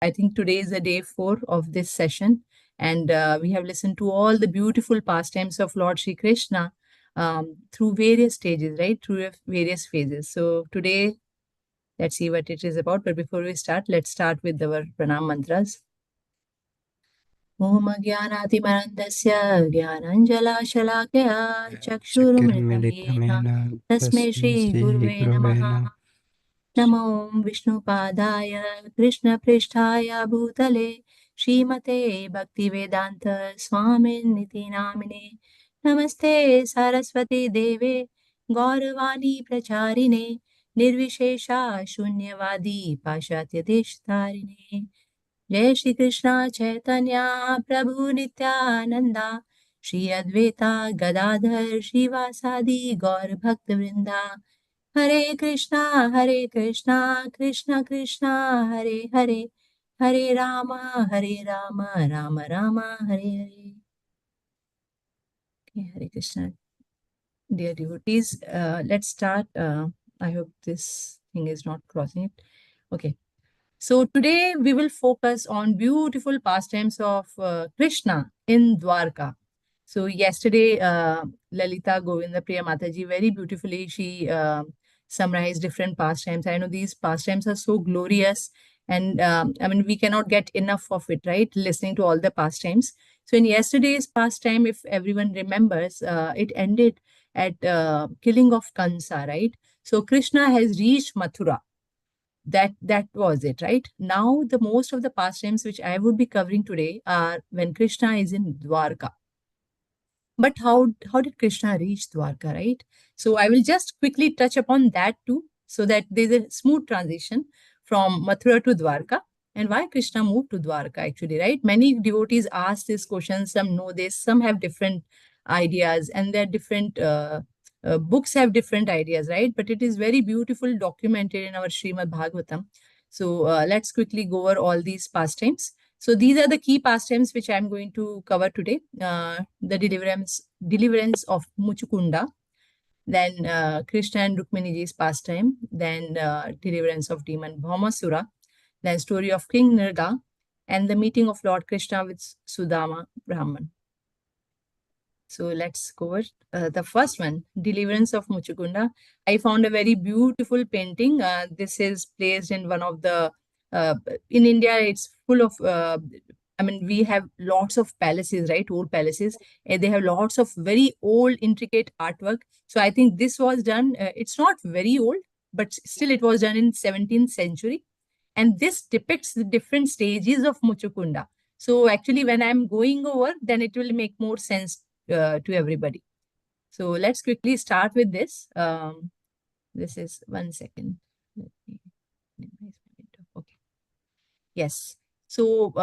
I think today is the day 4 of this session, and we have listened to all the beautiful pastimes of Lord Sri Krishna through various stages, right? Through various phases. So today, let's see what it is about. But before we start, let's start with our pranam mantras. Om Jnanaatimarandasya Jnananjalashalaakaya Chakshurumritam Yena चक्षुर्मिलितमेन Tasmai तस्मै Shri Guruve श्रीगुरवे Namaha Namo Vishnupadaya Krishna Pristhaya Bhutale Srimate Bhaktivedanta Swamin Niti Namine Namaste Saraswati Deve Gauravani Pracharine Nirvishesha Shunyavadi Pashatya Deshtarine Jai Shri Krishna Chaitanya Prabhu Nityananda Shri Advaita Gadadhar Shivasadi Gaur Bhakta Vrinda Hare Krishna, Krishna Krishna, Hare Hare, Hare Rama, Rama Rama, Hare Hare. Okay, Hare Krishna. Dear devotees, let's start. I hope this thing is not crossing it. Okay. So today we will focus on beautiful pastimes of Krishna in Dwarka. So yesterday, Lalita Govinda Priya Mataji very beautifully she summarized different pastimes. I know these pastimes are so glorious, and I mean we cannot get enough of it, right? Listening to all the pastimes. So in yesterday's pastime, if everyone remembers, it ended at killing of Kansa, right? So Krishna has reached Mathura. That was it, right? Now the most of the pastimes which I would be covering today are when Krishna is in Dwarka. But how did Krishna reach Dwarka, right? So I will just quickly touch upon that too, so that there's a smooth transition from Mathura to Dwarka, and why Krishna moved to Dwarka actually, right? Many devotees ask this question, some know this, some have different ideas, and they're different books have different ideas, right? But it is very beautiful documented in our Srimad Bhagavatam. So let's quickly go over all these pastimes. So these are the key pastimes which I'm going to cover today. The deliverance of Muchukunda, then Krishna and Rukminiji's pastime, then deliverance of demon Bhaumasura, then story of King Nirga, and the meeting of Lord Krishna with Sudama Brahman. So let's cover the first one, Deliverance of Muchukunda. I found a very beautiful painting. This is placed in one of the, in India, it's full of, I mean, we have lots of palaces, right? Old palaces. And they have lots of very old, intricate artwork. So I think this was done, it's not very old, but still it was done in 17th century. And this depicts the different stages of Muchukunda. So actually, when I'm going over, then it will make more sense to everybody. So let's quickly start with this. This is 1 second. Let me minimize my window. Okay. Yes. So,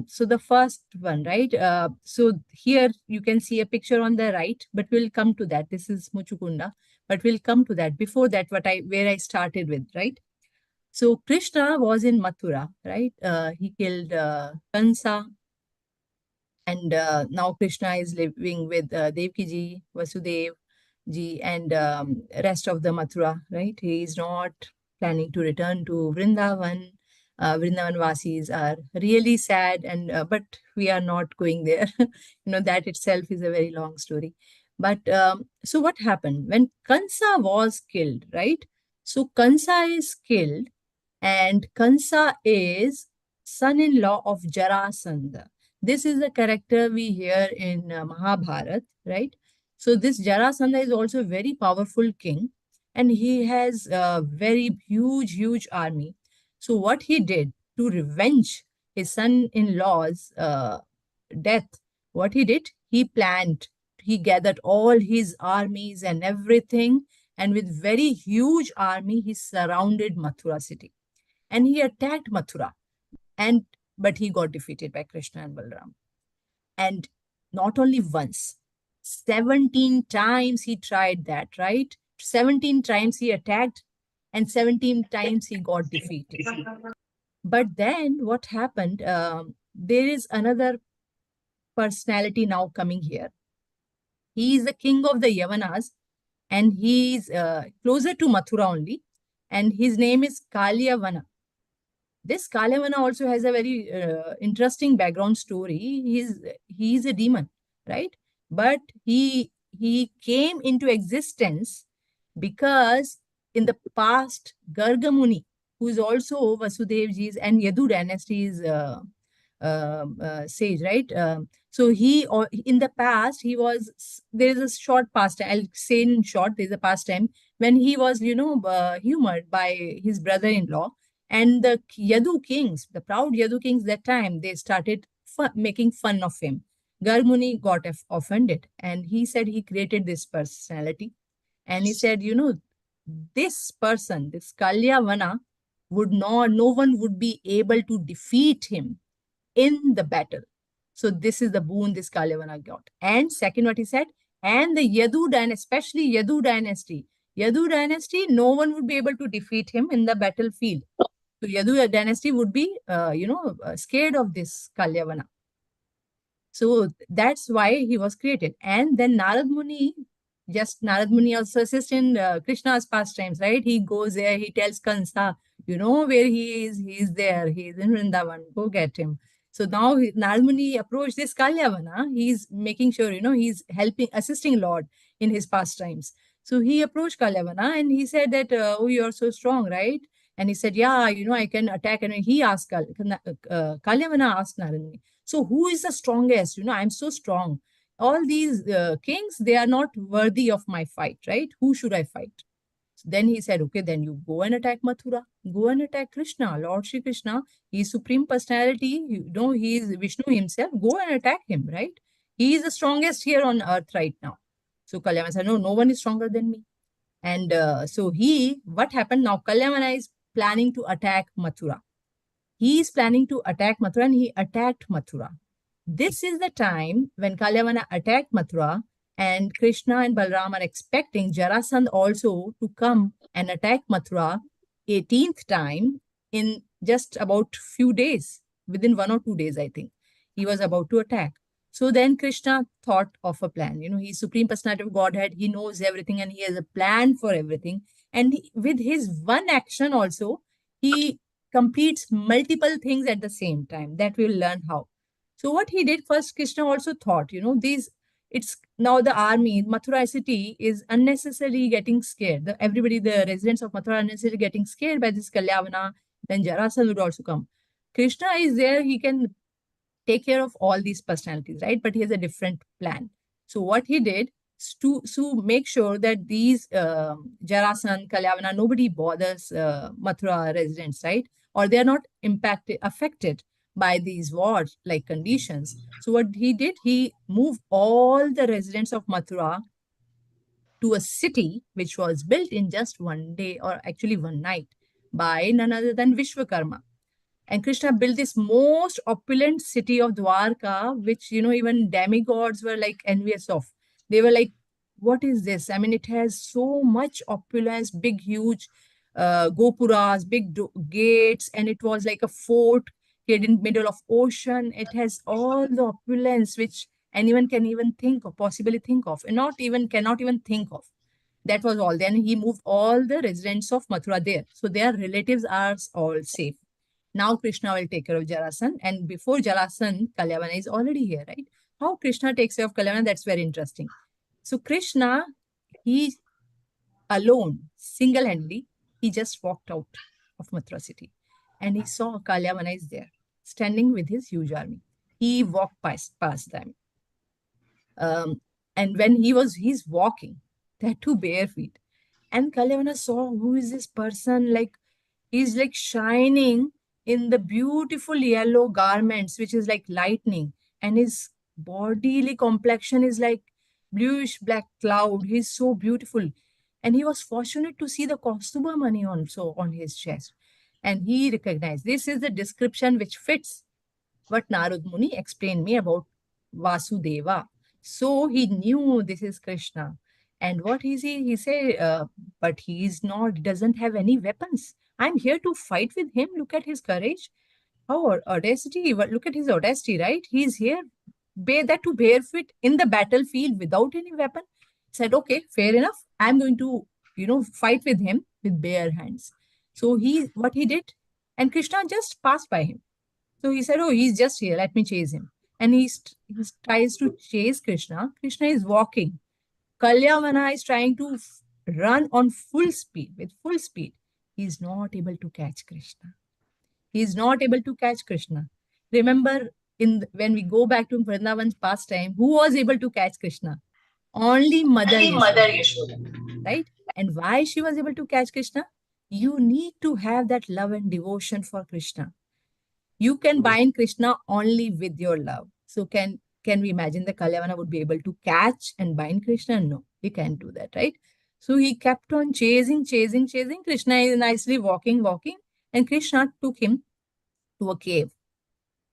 so the first one, right? So here you can see a picture on the right, but we'll come to that. This is Muchukunda, but we'll come to that. Before that, where I started with, right? So Krishna was in Mathura, right? He killed Kansa, and now Krishna is living with Devki ji, Vasudev ji, and rest of the Mathura, right? He is not planning to return to Vrindavan. Vrindavan Vasis are really sad, and but we are not going there. That itself is a very long story. But so what happened when Kansa was killed, right? So Kansa is killed, and Kansa is son-in-law of Jarasandha. This is the character we hear in Mahabharata, right? So this Jarasandha is also a very powerful king, and he has a very huge army. So what he did to revenge his son-in-law's death, what he did, he planned, he gathered all his armies and everything, and with very huge army, he surrounded Mathura city and he attacked Mathura. And but he got defeated by Krishna and Balram. And not only once, 17 times he tried that, right? 17 times he attacked, and 17 times he got defeated. But then what happened? There is another personality now coming here. He is the king of the Yavanas, and he is closer to Mathura only, and his name is Kalyavana. This Kalyavana also has a very interesting background story. He's a demon, right? But he came into existence because in the past, Gargamuni, who is also Vasudevji's and Yadu dynasty's sage, right? So he, or in the past, he was, there is a short pastime, I'll say in short, there's a pastime when he was, humored by his brother-in-law. And the Yadu kings, the proud Yadu kings that time, they started making fun of him. Garmuni got offended and he said he created this personality. And he said, this person, this Kalyavana, no one would be able to defeat him in the battle. So this is the boon this Kalyavana got. And second, what he said, and the Yadu dynasty, especially Yadu dynasty, no one would be able to defeat him in the battlefield. So Yadu dynasty would be, scared of this Kalyavana. So that's why he was created. And then Narad Muni also assists in Krishna's pastimes, right? He goes there, he tells Kansa, you know where he is? He's there, he's in Vrindavan, go get him. So now Narad Muni approached this Kalyavana, he's making sure, he's assisting Lord in his pastimes. So he approached Kalyavana and he said that, oh, you're so strong, right? And he said, yeah, I can attack. And he asked, Kalyavana asked Narad Muni, so who is the strongest? I'm so strong. All these kings, they are not worthy of my fight, right? Who should I fight? So then he said, okay, then you go and attack Mathura. Go and attack Krishna, Lord Shri Krishna. He is Supreme Personality. He is Vishnu himself. Go and attack him, right? He is the strongest here on earth right now. So Kalyavana said, no one is stronger than me. And what happened now? Kalyavana is planning to attack Mathura. He is planning to attack Mathura and he attacked Mathura. This is the time when Kalyavana attacked Mathura and Krishna and Balram are expecting Jarasandh also to come and attack Mathura 18th time in just about few days, within 1 or 2 days, I think. He was about to attack. So then Krishna thought of a plan. He's Supreme Personality of Godhead. He knows everything and he has a plan for everything. And with his one action also, he completes multiple things at the same time. That we'll learn how. So what he did first, Krishna also thought, it's now the army, Mathura city is unnecessarily getting scared. The residents of Mathura are unnecessarily getting scared by this Kalyavana. Then Jarasandha would also come. Krishna is there, he can take care of all these personalities, right? But he has a different plan. So what he did to make sure that these Jarasandha, Kalyavana, nobody bothers Mathura residents, right? Or they are not affected by these war-like conditions. So what he did, he moved all the residents of Mathura to a city which was built in just one day, or actually one night, by none other than Vishwakarma. And Krishna built this most opulent city of Dwarka, which, even demigods were like envious of. They were like, what is this? I mean, it has so much opulence, big, huge gopuras, big gates, and it was like a fort here in middle of ocean. It has all the opulence which anyone can even think of, possibly think of, and cannot even think of. That was all. Then he moved all the residents of Mathura there. So their relatives are all safe. Now Krishna will take care of Jarasandha. And before Jarasandha, Kalyavana is already here, right? How Krishna takes care of Kalyavana, that's very interesting. So Krishna, he alone, single-handedly, he just walked out of Mathura city. And he saw Kalyavana is there, standing with his huge army. He walked past them. And when he's walking, that too bare feet. And Kalyavana saw, who is this person? Like, he's like shining in the beautiful yellow garments, which is like lightning. And his bodily complexion is like bluish black cloud. He's so beautiful. And he was fortunate to see the Kaustuba mani also on his chest. And he recognized, this is the description which fits what Narad Muni explained me about Vasudeva. So he knew this is Krishna. And what is he? He said, but doesn't have any weapons. I'm here to fight with him. Look at his courage. How audacity. Look at his audacity, right? He's here, that to barefoot in the battlefield without any weapon. Said, okay, fair enough. I'm going to, fight with him with bare hands. So what he did, And Krishna just passed by him. So he said, "Oh, he's just here. Let me chase him." And he tries to chase Krishna. Krishna is walking. Kalyavana is trying to run on full speed, with full speed. He is not able to catch Krishna. He is not able to catch Krishna. Remember, when we go back to Vrindavan's pastime, who was able to catch Krishna? Only Mother Only Mother Yashoda, Yashoda. right? And why she was able to catch Krishna? You need to have that love and devotion for Krishna. You can bind Krishna only with your love. So can we imagine the Kalyavana would be able to catch and bind Krishna? No, he can't do that, right? So he kept on chasing, chasing, chasing. Krishna is nicely walking, walking, and Krishna took him to a cave.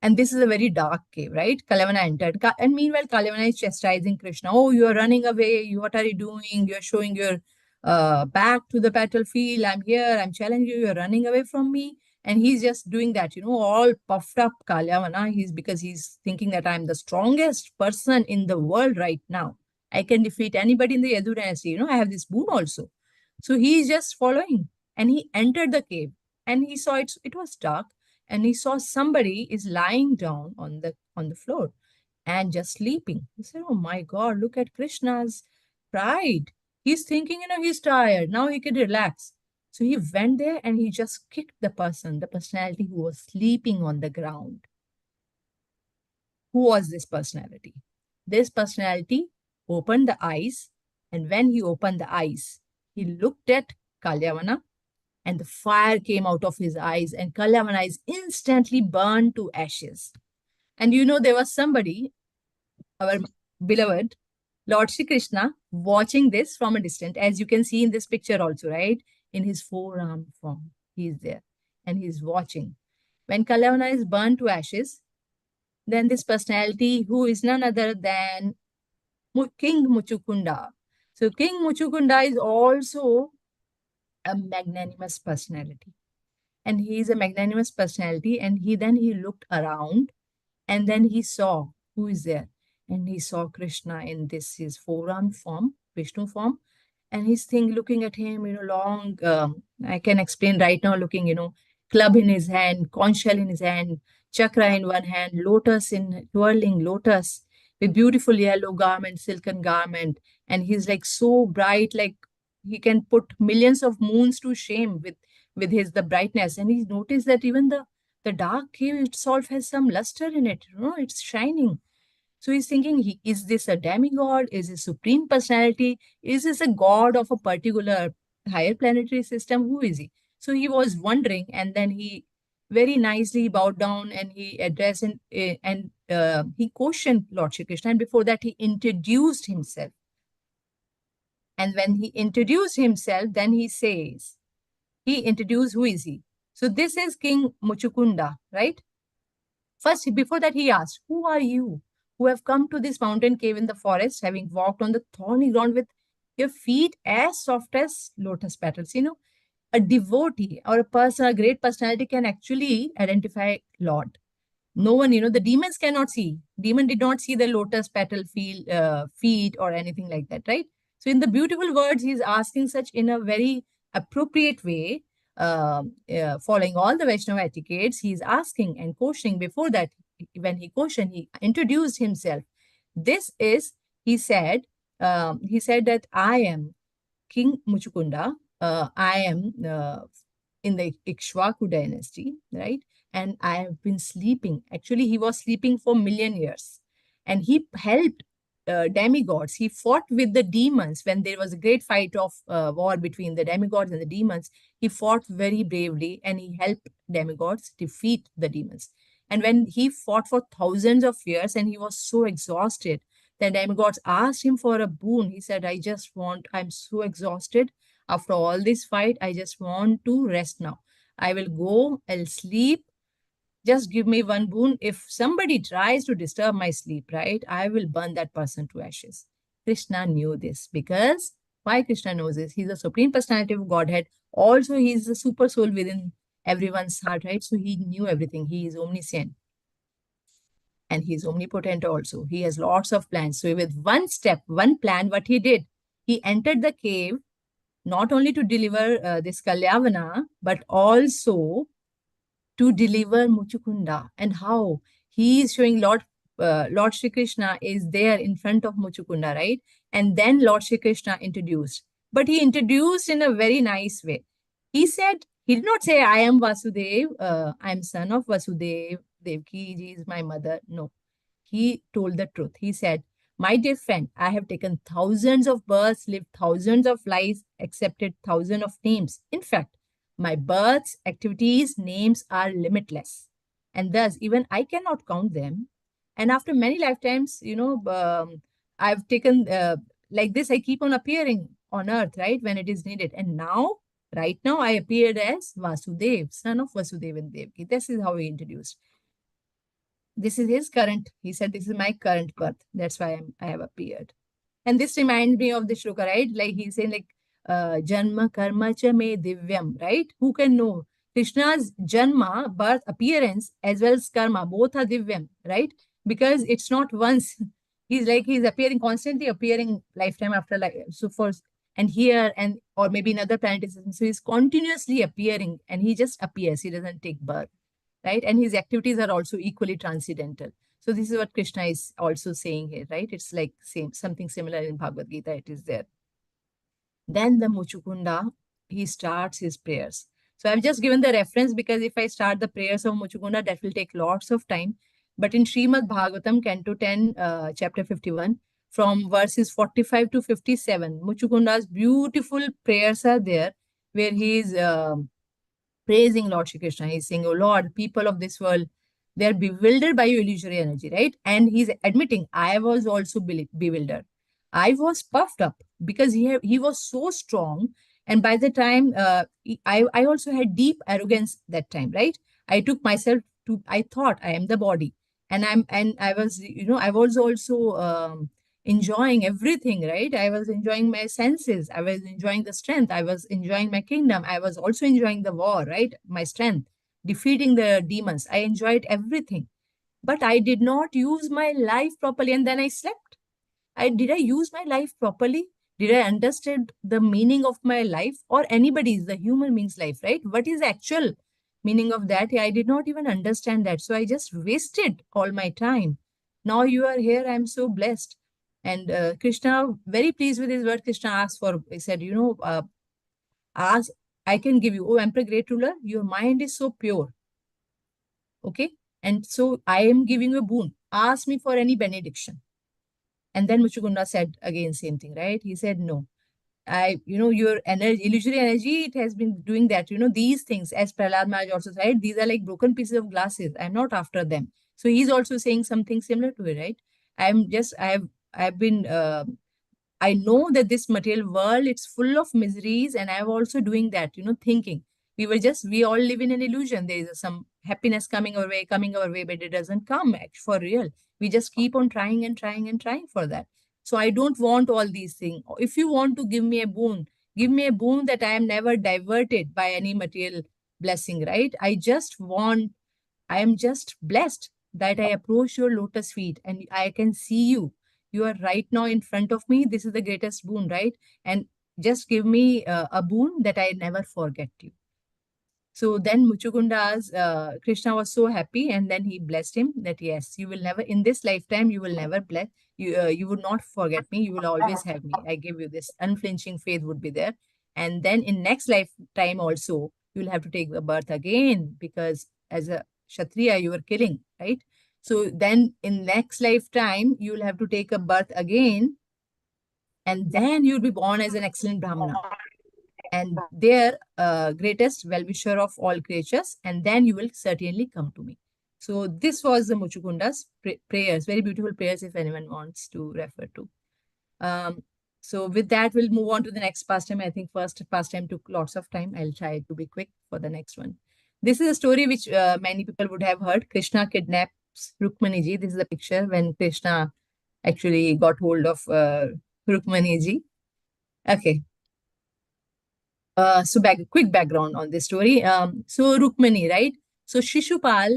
And this is a very dark cave, right? Kalyavana entered. And meanwhile, Kalyavana is chastising Krishna. Oh, you are running away. What are you doing? You're showing your back to the battlefield. I'm here. I'm challenging you. You're running away from me. And he's just doing that, all puffed up Kalyavana. Because he's thinking that I'm the strongest person in the world right now. I can defeat anybody in the Yadu dynasty. I have this boon also. So he's just following. And he entered the cave. And he saw it was dark, and he saw somebody is lying down on the floor and just sleeping. He said, "Oh my God, look at Krishna's pride. He's thinking, he's tired. Now he can relax." So he went there and he just kicked the personality who was sleeping on the ground. Who was this personality? This personality opened the eyes, and when he opened the eyes, he looked at Kalyavana, and the fire came out of his eyes, and Kalyavana is instantly burned to ashes. And there was somebody, our beloved Lord Shri Krishna, watching this from a distance, as you can see in this picture also, right? In his forearm form, he is there, and he's watching. When Kalyavana is burned to ashes, then this personality, who is none other than King Muchukunda. So King Muchukunda is also a magnanimous personality. And he is a magnanimous personality. And he looked around, and then he saw who is there. And he saw Krishna in his forearm form, Vishnu form. And he's looking at him, long, I can explain right now, looking, club in his hand, conch shell in his hand, chakra in one hand, twirling lotus with beautiful yellow garment, silken garment. And he's like so bright, like he can put millions of moons to shame with the brightness. And he's noticed that even the dark cave itself has some luster in it, it's shining. So he's thinking, is this a demigod? Is this supreme personality? Is this a god of a particular higher planetary system? Who is he? So he was wondering, and then he very nicely bowed down and he addressed and he questioned Lord Shri Krishna. And before that, he introduced himself. And when he introduced himself, then he says, he introduced, who is he? So this is King Muchukunda, right? First, before that, he asked, "Who are you who have come to this mountain cave in the forest, having walked on the thorny ground with your feet as soft as lotus petals?" A devotee or a person, a great personality can actually identify Lord. No one, the demons cannot see. Demon did not see the lotus petal feet or anything like that, right? So in the beautiful words, he's asking such in a very appropriate way, following all the Vaishnava etiquettes. He's asking and questioning. Before that, when he questioned, he introduced himself. This is, he said that I am King Muchukunda. I am in the Ikshvaku dynasty, right? And I have been sleeping. Actually, he was sleeping for million years. And he helped demigods. He fought with the demons when there was a great fight of war between the demigods and the demons. He fought very bravely and he helped demigods defeat the demons. And when he fought for thousands of years and he was so exhausted, the demigods asked him for a boon. He said, I'm so exhausted. After all this fight, I just want to rest now. I will go, I'll sleep. Just give me one boon. If somebody tries to disturb my sleep, right, I will burn that person to ashes. Krishna knew this because why Krishna knows this? He's a supreme personality of Godhead. Also, he's the super soul within everyone's heart, right? So he knew everything. He is omniscient and he's omnipotent also. He has lots of plans. So with one step, one plan, what he did, he entered the cave not only to deliver this Kalyavana, but also to deliver Muchukunda, and how he is showing Lord Shri Krishna is there in front of Muchukunda, right? And then Lord Shri Krishna introduced, but he introduced in a very nice way. He said, he did not say, I am Vasudev, I am son of Vasudev, Devki ji is my mother. No, he told the truth. He said, my dear friend, I have taken thousands of births, lived thousands of lives, accepted thousands of names. In fact, my births, activities, names are limitless. And thus, even I cannot count them. And after many lifetimes, I've taken, like this, I keep on appearing on earth, right, when it is needed. And now, right now, I appeared as Vasudev, son of Vasudev and Devki. This is how he introduced. This is his current, he said, this is my current birth. That's why I have appeared. And this reminds me of the shloka, right? Like he's saying, like, Janma karma cha me divyam, right? Who can know? Krishna's Janma, birth, appearance, as well as karma, both are divyam, right? Because it's not once. He's appearing, constantly appearing lifetime after life. So for, and here, and or maybe in other planets. So he's continuously appearing, and he just appears. He doesn't take birth, right? And his activities are also equally transcendental. So this is what Krishna is also saying here, right? It's like something similar in Bhagavad Gita. It is there. Then the Muchukunda, he starts his prayers. So I've just given the reference because if I start the prayers of Muchukunda, that will take lots of time. But in Srimad Bhagavatam, Canto 10, chapter 51, from verses 45 to 57, Muchukunda's beautiful prayers are there, where he is praising Lord Shri Krishna. He's saying, oh Lord, people of this world, they're bewildered by your illusory energy, right? And he's admitting, I was also bewildered. I was puffed up because he was so strong. And by the time, I also had deep arrogance that time, right? I took myself to, I thought I am the body. And I was, I was also enjoying everything, right? I was enjoying my senses. I was enjoying the strength. I was enjoying my kingdom. I was also enjoying the war, right? My strength, defeating the demons. I enjoyed everything. But I did not use my life properly. And then I slept. Did I use my life properly? Did I understand the meaning of my life or anybody's, the human being's life, right? What is actual meaning of that? I did not even understand that. So I just wasted all my time. Now you are here. I'm so blessed. And Krishna, very pleased with his word, Krishna asked for, he said, ask, I can give you, oh Emperor Great Ruler, your mind is so pure. Okay. And so I am giving you a boon. Ask me for any benediction. And then Muchukunda said again, same thing, right? He said, no, your energy, illusory energy, it has been doing that. These things, as Prahlad Maharaj also said, these are like broken pieces of glasses. I'm not after them. So he's also saying something similar to it, right? I've been, I know that this material world, it's full of miseries, and I'm also doing that, thinking. We all live in an illusion. There is some happiness coming our way, but it doesn't come for real. We just keep on trying and trying and trying for that. So I don't want all these things. If you want to give me a boon, give me a boon that I am never diverted by any material blessing, right? I am just blessed that I approach your lotus feet and I can see you. You are right now in front of me. This is the greatest boon, right? And just give me a boon that I never forget you. So then Muchukunda's Krishna was so happy, and then he blessed him that yes, you will never in this lifetime you will never bless you. You would not forget me. You will always have me. I give you this unflinching faith would be there, and then in next lifetime also you will have to take the birth again because as a Kshatriya you were killing, right? So then in next lifetime you will have to take a birth again, and then you'll be born as an excellent Brahmana and their greatest well-wisher of all creatures, and then you will certainly come to me. So this was the Muchukunda's prayers, very beautiful prayers if anyone wants to refer to. So with that, we'll move on to the next pastime. I think first pastime took lots of time. I'll try to be quick for the next one. This is a story which many people would have heard. Krishna kidnaps Rukmaniji. This is the picture when Krishna actually got hold of Rukmaniji. Okay, so quick background on this story. So Rukmani, right? So Shishupal,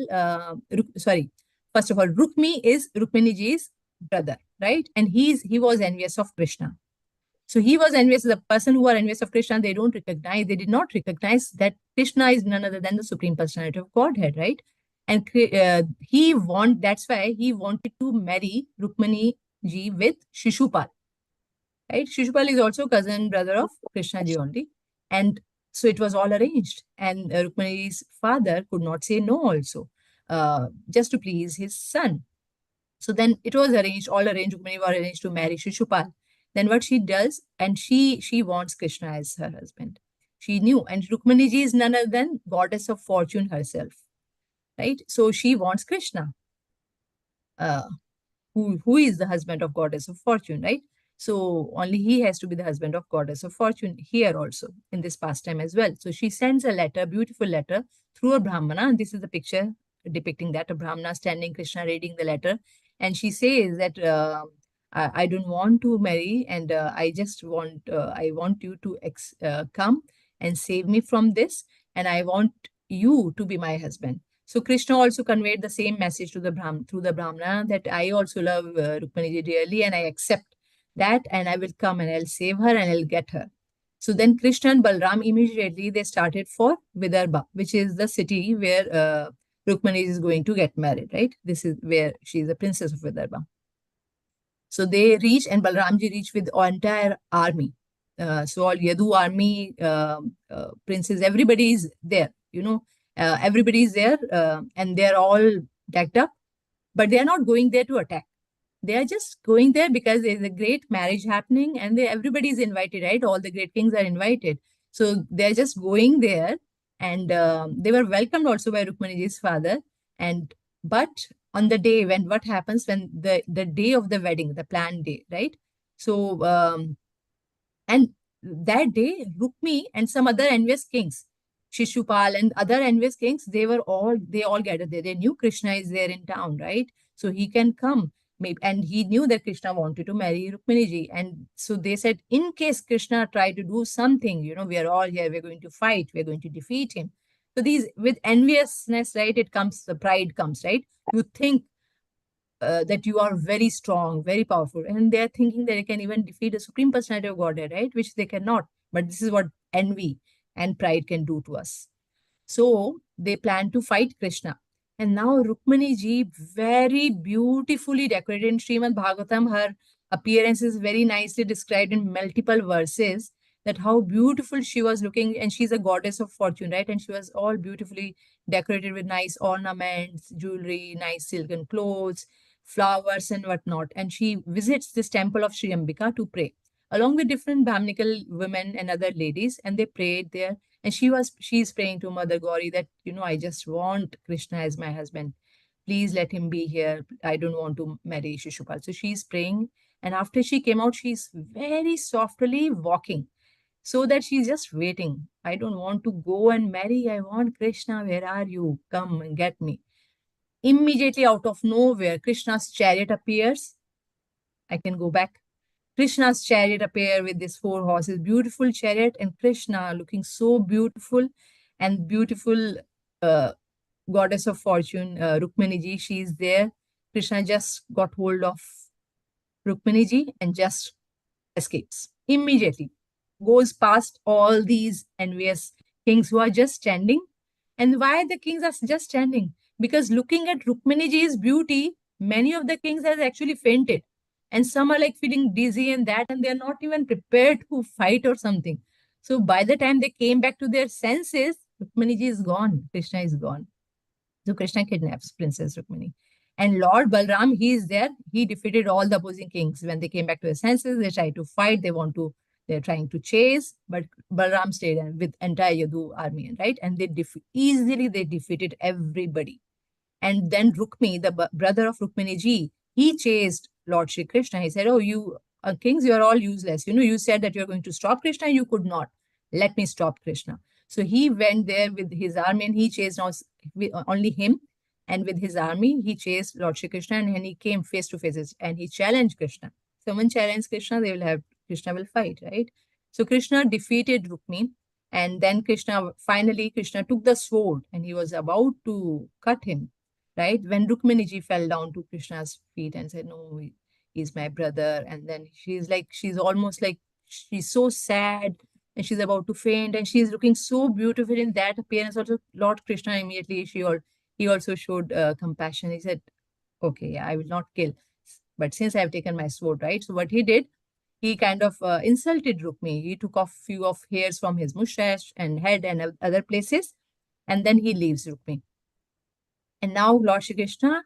first of all, Rukmi is Rukmaniji's brother, right? And he was envious of Krishna. So he was envious. The person who are envious of Krishna, they did not recognize that Krishna is none other than the Supreme Personality of Godhead, right? And that's why he wanted to marry Rukmani ji with Shishupal, right? Shishupal is also cousin brother of Krishna ji only. And so it was all arranged. And Rukmani's father could not say no also, just to please his son. So then it was arranged, all arranged. Rukmani were arranged to marry Shishupal. Then what she does, and she wants Krishna as her husband. She knew, and Rukmani ji is none other than goddess of fortune herself, right? So she wants Krishna, uh, who is the husband of goddess of fortune, right? So only he has to be the husband of goddess of fortune here also in this pastime as well. So she sends a letter, beautiful letter, through a Brahmana. And this is the picture depicting that, a Brahmana standing, Krishna reading the letter. And she says that I don't want to marry, and I want you to come and save me from this, and I want you to be my husband. So Krishna also conveyed the same message to the through the Brahmana, that I also love Rukmani dearly, and I accept that, and I will come and I'll save her and I'll get her. So then Krishna and Balram immediately they started for Vidarbha, which is the city where Rukmani is going to get married, right? This is where she is the princess of Vidarbha. So they reach, and Balramji reached with an entire army. So all Yadu army, princes, everybody is there, everybody is there, and they're all decked up, but they are not going there to attack. They are just going there because there's a great marriage happening, and everybody is invited, right? All the great kings are invited. So they're just going there, and they were welcomed also by Rukmaniji's father. And but on the day when what happens, when the day of the wedding, the planned day, right? So and that day, Rukmi and some other envious kings, Shishupal and other envious kings, they all gathered there. They knew Krishna is there in town, right? So he can come. Maybe, and he knew that Krishna wanted to marry Rukminiji. And so they said, in case Krishna tried to do something, we are all here, we're going to fight, we're going to defeat him. So these, with enviousness, right, it comes, the pride comes, right? You think that you are very strong, very powerful. And they're thinking that they can even defeat the Supreme Personality of Godhead, right? Which they cannot. But this is what envy and pride can do to us. So they plan to fight Krishna. And now Rukmani ji, very beautifully decorated in Srimad Bhagavatam, her appearance is very nicely described in multiple verses, that how beautiful she was looking. And she's a goddess of fortune, right? And she was all beautifully decorated with nice ornaments, jewelry, nice silken clothes, flowers and whatnot. And she visits this temple of Sri Ambika to pray, along with different Brahminical women and other ladies. And they prayed there. And she's praying to Mother Gauri that, I just want Krishna as my husband. Please let him be here. I don't want to marry Shishupal. So she's praying. And after she came out, she's very softly walking, so that she's just waiting. I don't want to go and marry. I want Krishna. Where are you? Come and get me. Immediately out of nowhere, Krishna's chariot appears. I can go back. Krishna's chariot appear with these four horses, beautiful chariot, and Krishna looking so beautiful, and beautiful uh, goddess of fortune, Rukmani ji, she is there. Krishna just got hold of Rukmani ji and just escapes immediately, goes past all these envious kings who are just standing. And why the kings are just standing? Because looking at Rukmani ji's beauty, many of the kings has actually fainted. And some are like feeling dizzy and that, and they're not even prepared to fight or something. So by the time they came back to their senses, Rukmani ji is gone. Krishna is gone. So Krishna kidnaps Princess Rukmini. And Lord Balram, he is there. He defeated all the opposing kings. When they came back to their senses, they tried to fight. They're trying to chase, but Balram stayed with entire Yadu army, right? And easily they defeated everybody. And then Rukmi, the brother of Rukmini ji, he chased Lord Shri Krishna. He said, oh, you kings, you're all useless. You said that you're going to stop Krishna. You could not. Let me stop Krishna. So he went there with his army, and he chased only him. And with his army, he chased Lord Shri Krishna, and he came face to face, and he challenged Krishna. Someone challenged Krishna, Krishna will fight, right? So Krishna defeated Rukmi. And then finally Krishna took the sword, and he was about to cut him, right? When Rukminiji fell down to Krishna's feet and said, no, he's my brother. And then she's almost like she's so sad and she's about to faint and she's looking so beautiful in that appearance. Also, Lord Krishna immediately he also showed compassion. He said, "Okay, yeah, I will not kill, but since I have taken my sword, right?" So what he did, he kind of insulted Rukmi. He took off few of hairs from his mustache and head and other places, and then he leaves Rukmi. And now Lord Shri Krishna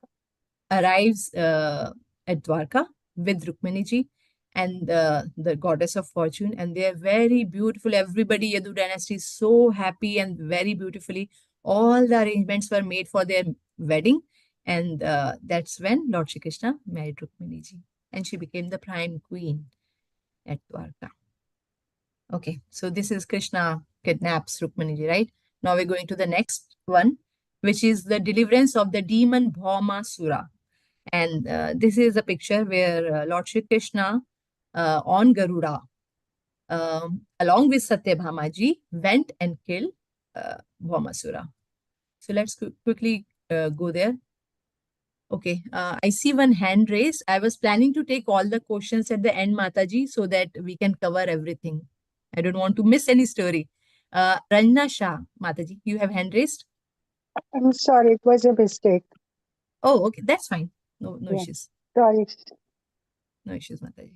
arrives at Dwarka with Rukminiji and the goddess of fortune, and they are very beautiful. Everybody, Yadu dynasty is so happy and very beautifully. All the arrangements were made for their wedding, and that's when Lord Shri Krishna married Rukminiji, and she became the prime queen at Dwarka. Okay, so this is Krishna kidnaps Rukminiji, right? Now we're going to the next one, which is the deliverance of the demon Bhaumasura. And this is a picture where Lord Shri Krishna on Garuda, along with Satyabhamaji, went and killed Bhaumasura. So let's quickly go there. Okay, I see one hand raised. I was planning to take all the questions at the end, Mataji, so that we can cover everything. I don't want to miss any story. Ranjana Shah, Mataji, you have hand raised? I'm sorry, it was a mistake. Oh, okay, that's fine. No Yeah, issues. sorry. No issues, Mataji.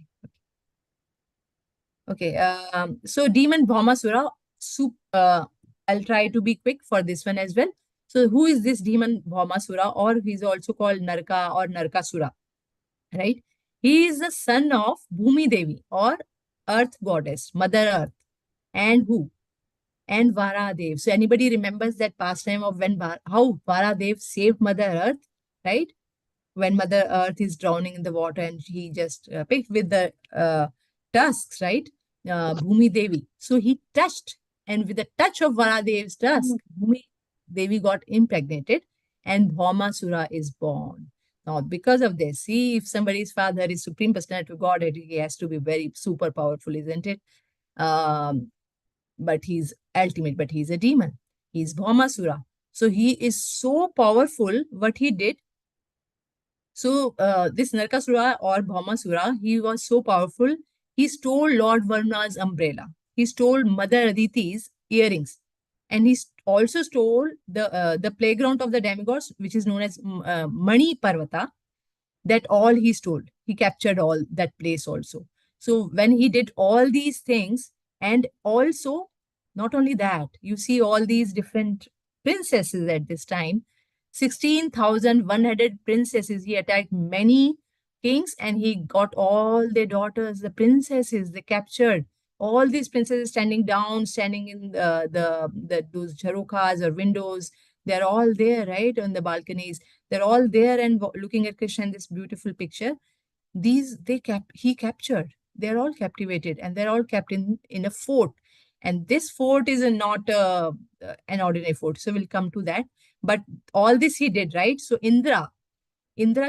Okay, so Demon Bhaumasura, I'll try to be quick for this one as well. So who is this Demon Bhaumasura, or he's also called Narka or Narkasura, right? He is the son of Bhumi Devi or Earth Goddess, Mother Earth, and who? And Varadev. So anybody remembers that pastime of how Varadev saved Mother Earth, right? When Mother Earth is drowning in the water and he just picked with the tusks, right? Bhumi Devi. So he touched, and with the touch of Varadev's tusk, Bhumi Devi got impregnated and Bhaumasura is born. Now, because of this, see, if somebody's father is Supreme Personality of Godhead, he has to be very super powerful, isn't it? But he's ultimate, but he's a demon. He's Bhaumasura. So he is so powerful. What he did, so this Narkasura or Bhaumasura, he was so powerful. He stole Lord Varna's umbrella. He stole Mother Aditi's earrings, and he also stole the playground of the demigods, which is known as Mani Parvata. That all he stole. He captured all that place also. So when he did all these things, and also not only that, you see all these different princesses at this time, 16,100 princesses. He attacked many kings and he got all their daughters, the princesses, they captured all these princesses standing down, standing in those jharokas or windows. They're all there, right, on the balconies. They're all there and looking at Krishna in this beautiful picture. These he captured. They're all captivated and they're all kept in a fort. And this fort is not an ordinary fort. So we'll come to that. But all this he did, right? So Indra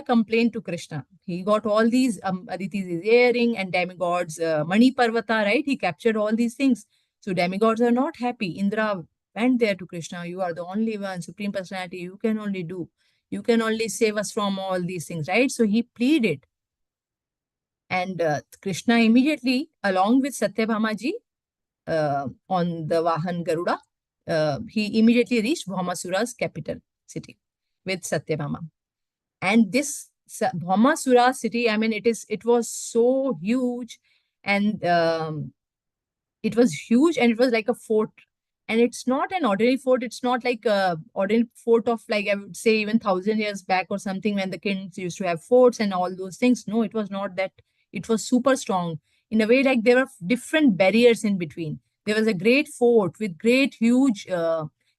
complained to Krishna. He got all these Aditi's earring and demigods, Mani Parvata, right? He captured all these things. So demigods are not happy. Indra went there to Krishna. You are the only one, Supreme Personality. You can only do. You can only save us from all these things, right? So he pleaded. And Krishna immediately, along with Satyabhamaji, on the Vahan Garuda, he immediately reached Bhaumasura's capital city with Satyabhama. And this Bhaumasura city, I mean, it was so huge, and it was huge, and it was like a fort. And it's not an ordinary fort. It's not like a ordinary fort of, like, I would say, even 1,000 years back or something, when the kings used to have forts and all those things. No, it was not that. It was super strong in a way. Like, there were different barriers in between. There was a great fort with great huge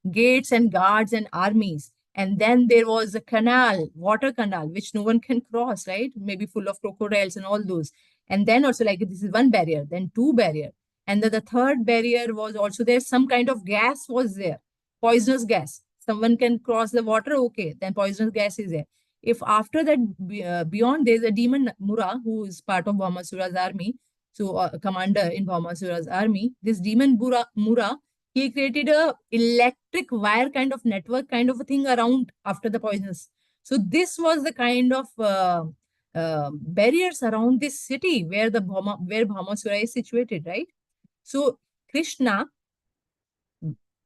gates and guards and armies. And then there was a canal, water canal, which no one can cross, right? Maybe full of crocodiles and all those. And then also, like, this is one barrier, then two barrier. And the third barrier was also there. Some kind of gas was there, poisonous gas. Someone can cross the water, okay, then poisonous gas is there. If after that, beyond, there's a demon Mura, who is part of Bhaumasura's army, so a commander in Bhaumasura's army, this demon Mura, he created a electric wire kind of network, kind of a thing around after the poisonous. So this was the kind of barriers around this city where where Bhaumasura is situated, right? So Krishna,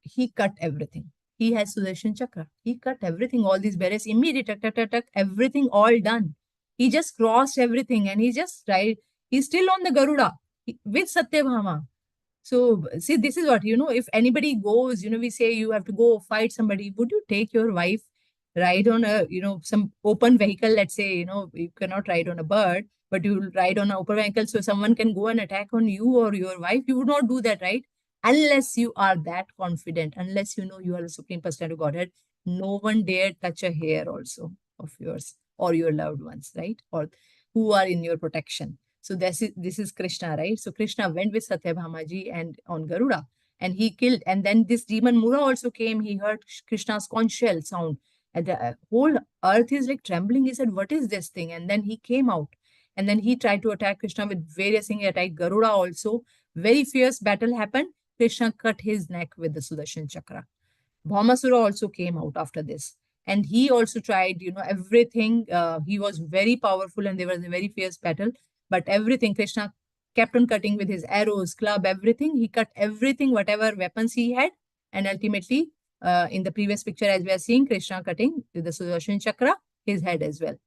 he cut everything. He has Sudarshan Chakra. He cut everything, all these barriers, immediate, tuck, tuck, tuck, tuck, everything all done. He just crossed everything and he just, right, he's still on the Garuda with Satyabhama. So, see, this is what, if anybody goes, we say you have to go fight somebody, would you take your wife, ride on a, some open vehicle? Let's say, you cannot ride on a bird, but you ride on an open vehicle so someone can go and attack on you or your wife. You would not do that, right? Unless you are that confident, unless you know you are the Supreme Personality of Godhead, no one dare touch a hair also of yours or your loved ones, right? Or who are in your protection. So this is Krishna, right? So Krishna went with Satyabhamaji and on Garuda, and he killed. And then this demon Mura also came. He heard Krishna's conch shell sound, and the whole earth is like trembling. He said, "What is this thing?" And then he came out, and then he tried to attack Krishna with various things. He attacked Garuda also. Very fierce battle happened. Krishna cut his neck with the Sudarshan Chakra. Bhaumasura also came out after this. And he also tried, everything. He was very powerful and there was a very fierce battle. But everything, Krishna kept on cutting with his arrows, club, everything. He cut everything, whatever weapons he had. And ultimately, in the previous picture, as we are seeing, Krishna cutting with the Sudarshan Chakra, his head as well.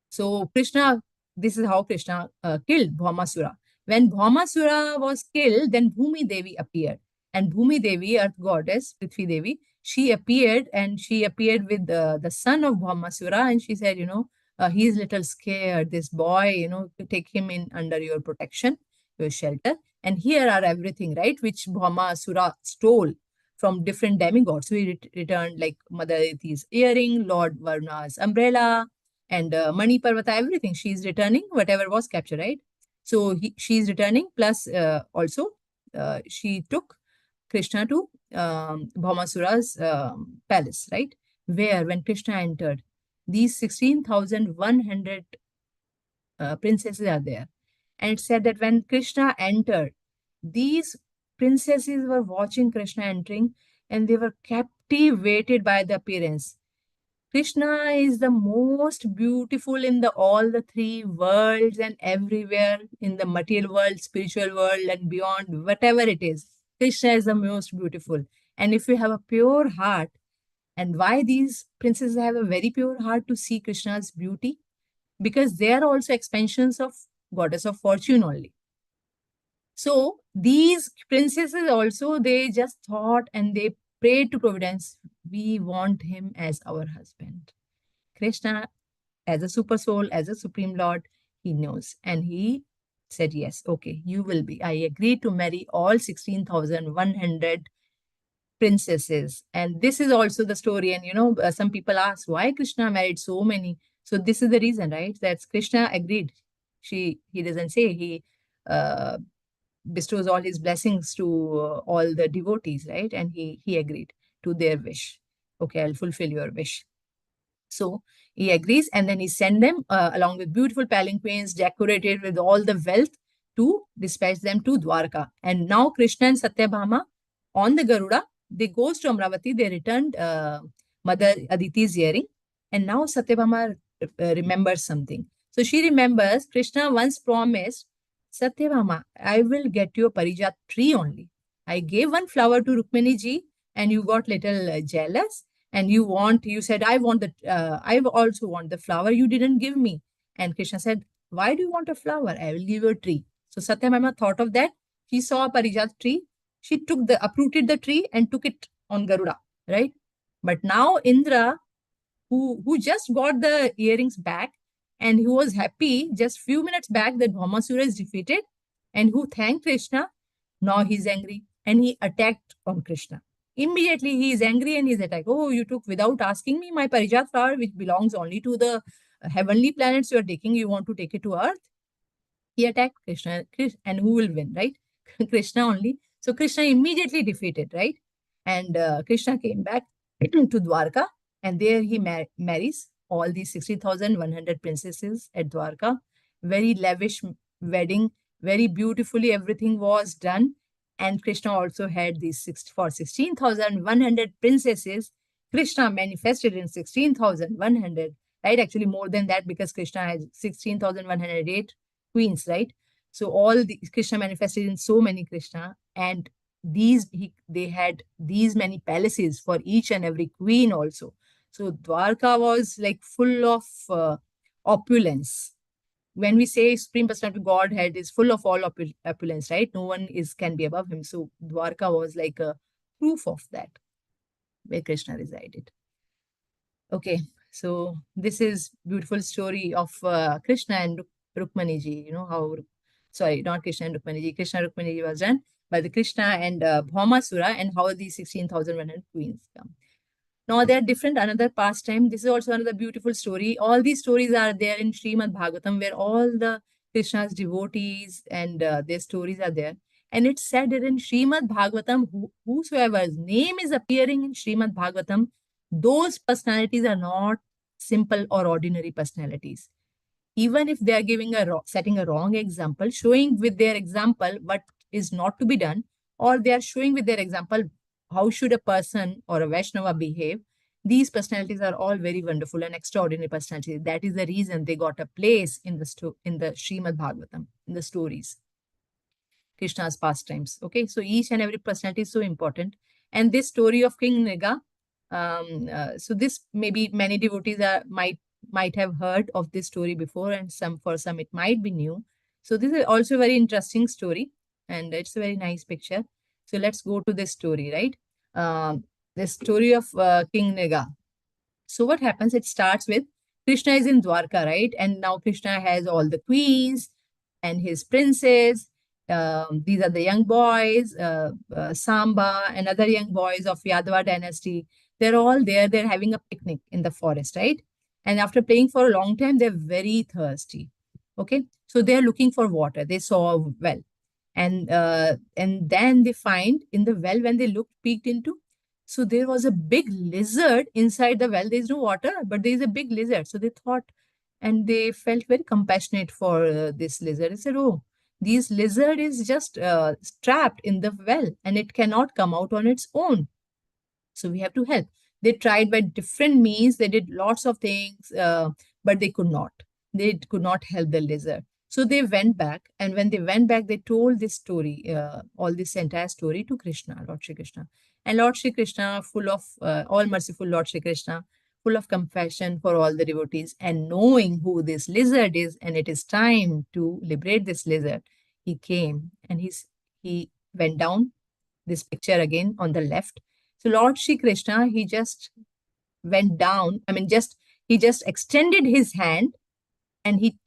So Krishna, this is how Krishna killed Bhaumasura. When Bhaumasura was killed, then Bhumi Devi appeared. And Bhumi Devi, earth goddess, Prithvi Devi, she appeared and she appeared with the son of Bhaumasura and she said, he's little scared. This boy, take him in under your protection, your shelter. And here are everything, right, which Bhaumasura stole from different demigods. So he returned like Mother Aditi's earring, Lord Varna's umbrella, and Mani Parvata, everything. She's returning whatever was captured, right? So she's returning. Plus, also, she took Krishna to Bhaumasura's palace, right? Where, when Krishna entered, these 16,100 princesses are there. And it said that when Krishna entered, these princesses were watching Krishna entering and they were captivated by the appearance. Krishna is the most beautiful in the all the three worlds and everywhere in the material world, spiritual world, and beyond, whatever it is. Krishna is the most beautiful. And if you have a pure heart, and why these princesses have a very pure heart to see Krishna's beauty? Because they are also expansions of goddess of fortune only. So these princesses also, they just thought and they prayed to Providence, we want him as our husband. Krishna, as a super soul, as a supreme lord, he knows. And he said, yes, okay, you will be. I agree to marry all 16,100 princesses. And this is also the story. And, some people ask, why Krishna married so many? So this is the reason, right? That's Krishna agreed. He doesn't say he bestows all his blessings to all the devotees, right? And he agreed to their wish. Okay, I'll fulfill your wish. So he agrees, and then he sent them along with beautiful palanquins decorated with all the wealth to dispatch them to Dwarka. And now Krishna and Satyabhama on the Garuda, they goes to Amravati. They returned Mother Aditi's earring, and now Satyabhama remembers something. So she remembers Krishna once promised, Satyabhama, I will get you a parijat tree only. I gave one flower to Rukmini ji, and you got little jealous, and you said, I also want the flower you didn't give me. And Krishna said, why do you want a flower? I will give you a tree. So Satyabhama thought of that. She saw a parijat tree. She uprooted the tree and took it on Garuda, right? But now Indra, who just got the earrings back and who was happy just few minutes back that Bhaumasura is defeated and who thanked Krishna, now he's angry and he attacked on Krishna. Immediately he is angry and he's attacked. Oh, you took without asking me my parijat flower, which belongs only to the heavenly planets you are taking, you want to take it to earth? He attacked Krishna, and who will win, right? Krishna only. So Krishna immediately defeated, right? And Krishna came back to Dwarka, and there he marries all these 60,100 princesses at Dwarka. Very lavish wedding, very beautifully everything was done. And Krishna also had these 16,100 princesses. Krishna manifested in 16,100 right? Actually, more than that, because Krishna has 16,108 queens, right? So all the Krishna manifested in so many Krishna, and they had these many palaces for each and every queen also. So Dwarka was like full of opulence. When we say Supreme Personality of Godhead is full of all opulence, right? No one is can be above him. So Dwarka was like a proof of that, where Krishna resided. Okay, so this is beautiful story of Krishna and Rukmani ji. You know how, sorry, not Krishna and Rukmani ji. Krishna and Rukmani ji was done by the Krishna and Bhaumasura, and how these 16,100 queens come. Now they are different, another pastime. This is also another beautiful story. All these stories are there in Srimad Bhagavatam, where all the Krishna's devotees and their stories are there. And it's said that in Srimad Bhagavatam, whosoever's name is appearing in Srimad Bhagavatam, those personalities are not simple or ordinary personalities. Even if they are giving setting a wrong example, showing with their example what is not to be done, or they are showing with their example how should a person or a Vaishnava behave, these personalities are all very wonderful and extraordinary personalities. That is the reason they got a place in the Srimad Bhagavatam, in the stories. Krishna's pastimes. Okay, so each and every personality is so important. And this story of King Nega, so this maybe many devotees might have heard of this story before, and for some it might be new. So this is also a very interesting story, and it's a very nice picture. So let's go to this story, right? The story of King Nega. So what happens? It starts with Krishna is in Dwarka, right? And now Krishna has all the queens and his princes. These are the young boys, Samba and other young boys of Yadava dynasty. They're all there. They're having a picnic in the forest, right? And after playing for a long time, they're very thirsty. Okay, so they're looking for water. They saw a well, and then they find in the well, when they peeked into, so there was a big lizard inside the well. There's no water, but there is a big lizard. So they thought, and they felt very compassionate for this lizard. They said, "Oh, this lizard is just trapped in the well, and it cannot come out on its own. So we have to help." They tried by different means. They did lots of things, but they could not. They could not help the lizard. So they went back, and when they went back, they told this story, all this entire story to Krishna, Lord Shri Krishna. And Lord Shri Krishna, full of all merciful Lord Shri Krishna, full of compassion for all the devotees, and knowing who this lizard is, and it is time to liberate this lizard, he came and he went down. This picture again on the left. So Lord Shri Krishna, he just went down. I mean, he just extended his hand and he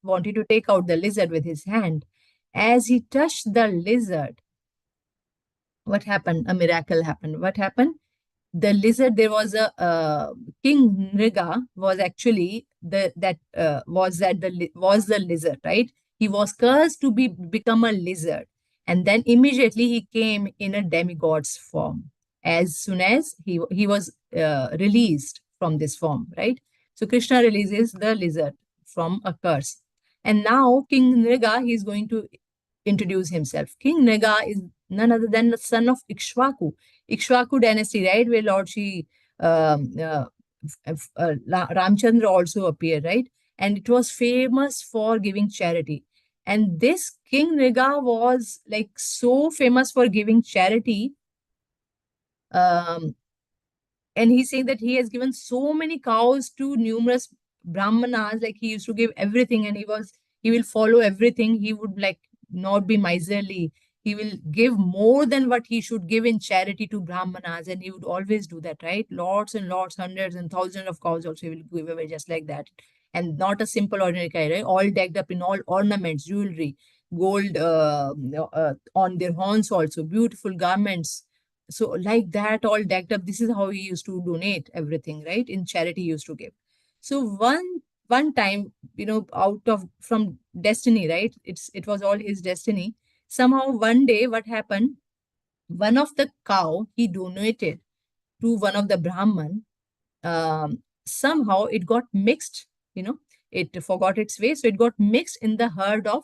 wanted to take out the lizard with his hand. As he touched the lizard, what happened? A miracle happened. What happened? The lizard, there was a King Nriga was actually was the lizard, right? He was cursed to become a lizard, and then immediately he came in a demigod's form as soon as he was released from this form, right? So Krishna releases the lizard from a curse, and now King Nriga, he is going to introduce himself. King Nega is none other than the son of Ikshvaku dynasty, right? Where Lord Shri Ramchandra also appeared, right? And it was famous for giving charity. And this King Nega was like so famous for giving charity. Um, and he's saying that he has given so many cows to numerous brahmanas, like he used to give everything, and he will follow everything. He would like not be miserly. He will give more than what he should give in charity to brahmanas, and he would always do that, right? Lots and lots, hundreds and thousands of cows also he will give away just like that. And not a simple ordinary cow, right? All decked up in all ornaments, jewelry, gold on their horns also, beautiful garments. So like that, all decked up. This is how he used to donate everything, right? In charity, he used to give. So one time, out of from destiny, right? It was all his destiny. Somehow one day, what happened? One of the cow he donated to one of the Brahman. Somehow it got mixed. It forgot its way, so it got mixed in the herd of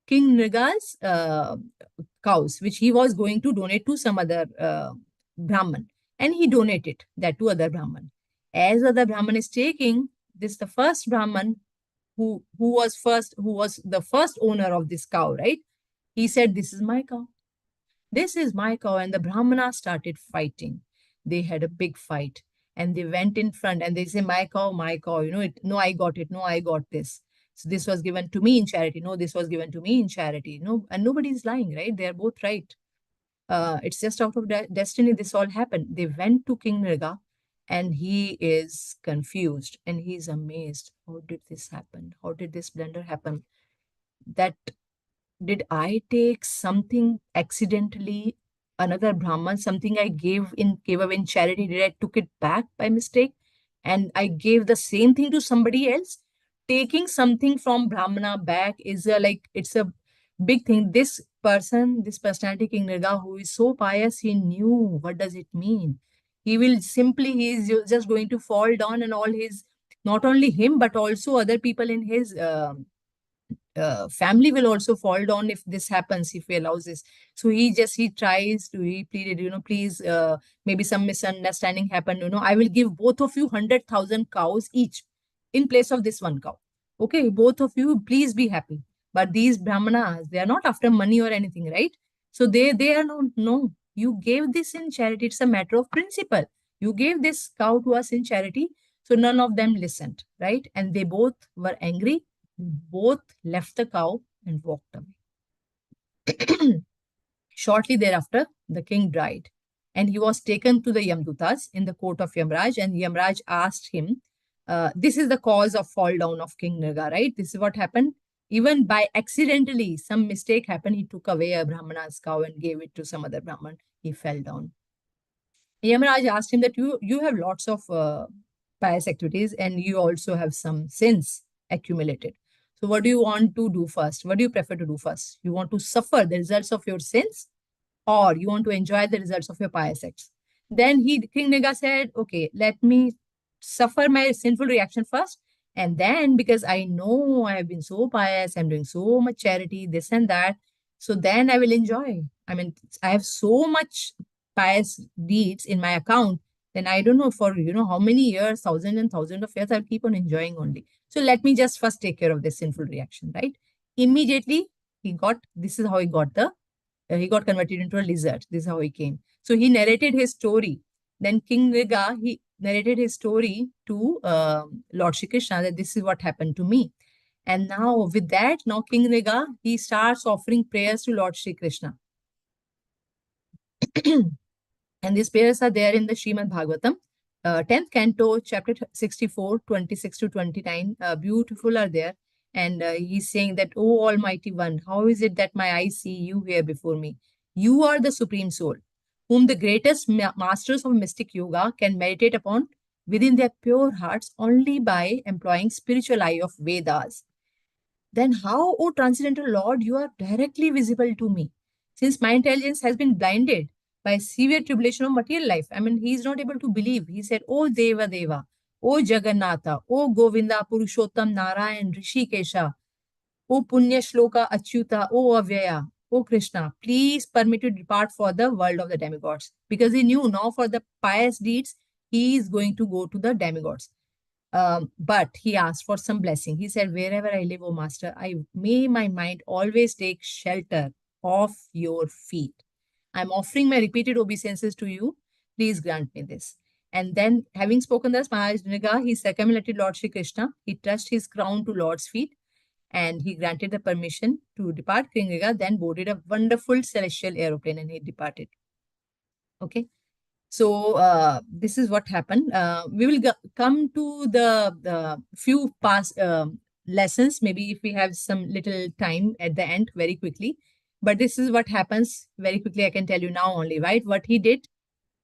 King Nriga's cows, which he was going to donate to some other Brahman. And he donated that to other Brahman. As other Brahman is taking, this the first Brahman who was the first owner of this cow, right? He said, "This is my cow. This is my cow." And the Brahmana started fighting. They had a big fight and they went in front and they say, my cow, no, I got it. No, I got this. So this was given to me in charity. No, this was given to me in charity. No, and nobody's lying, right? They're both right. It's just out of destiny. This all happened. They went to King Nriga and he is confused and he's amazed. How did this happen? How did this blunder happen? That did I take something accidentally, another Brahman, something I gave away in charity? Did I took it back by mistake? And I gave the same thing to somebody else? Taking something from Brahmana back is it's a big thing. This person, this personality, King Nirga, who is so pious, he knew what does it mean. He is just going to fall down and all his, not only him, but also other people in his family will also fall down if this happens, if he allows this. So he tries to, he pleaded, please, maybe some misunderstanding happened, I will give both of you 100,000 cows each in place of this one cow. Okay, both of you, please be happy. But these Brahmanas, they are not after money or anything, right? So they are no, you gave this in charity. It's a matter of principle. You gave this cow to us in charity. So none of them listened, right? And they both were angry, both left the cow and walked away. Shortly thereafter, the king died, and he was taken to the Yamdutas in the court of Yamraj, and Yamraj asked him, this is the cause of fall down of King Nirga, right? This is what happened. Even by accidentally, some mistake happened. He took away a Brahmana's cow and gave it to some other Brahman. He fell down. Yamaraj asked him that you have lots of pious activities and you also have some sins accumulated. So what do you want to do first? What do you prefer to do first? You want to suffer the results of your sins, or you want to enjoy the results of your pious acts? Then King Nega said, okay, let me suffer my sinful reaction first. And then, because I know I have been so pious, I'm doing so much charity, this and that. So then I will enjoy. I mean, I have so much pious deeds in my account. Then I don't know for, how many years, thousands and thousands of years, I'll keep on enjoying only. So let me just first take care of this sinful reaction, right? Immediately, this is how he got converted into a lizard. This is how he came. So he narrated his story. Then King Riga, he narrated his story to Lord Shri Krishna that this is what happened to me. And now with that, now King Riga, he starts offering prayers to Lord Shri Krishna. And these prayers are there in the Srimad Bhagavatam, 10th canto, chapter 64, 26 to 29. Beautiful are there. And he's saying that, "Oh Almighty One, how is it that my eyes see you here before me? You are the Supreme Soul, whom the greatest masters of mystic yoga can meditate upon within their pure hearts only by employing spiritual eye of Vedas. Then how, O transcendental Lord, you are directly visible to me, since my intelligence has been blinded by severe tribulation of material life." I mean, he is not able to believe. He said, "O Deva Deva, O Jagannatha, O Govinda, Purushottam, Narayan, Rishikesha, O Punya Shloka, Achyuta, O Avyaya, O Krishna, please permit to depart for the world of the demigods." Because he knew now for the pious deeds, he is going to go to the demigods. But he asked for some blessing. He said, "Wherever I live, O Master, may my mind always take shelter of your feet. I'm offering my repeated obeisances to you. Please grant me this." And then, having spoken thus, Maharaj Niga, he circumambulated Lord Shri Krishna. He touched his crown to Lord's feet and he granted the permission to depart. King Riga then boarded a wonderful celestial aeroplane and he departed. Okay. So this is what happened. We will come to the few past lessons, maybe if we have some little time at the end very quickly. But this is what happens very quickly. I can tell you now only, right? What he did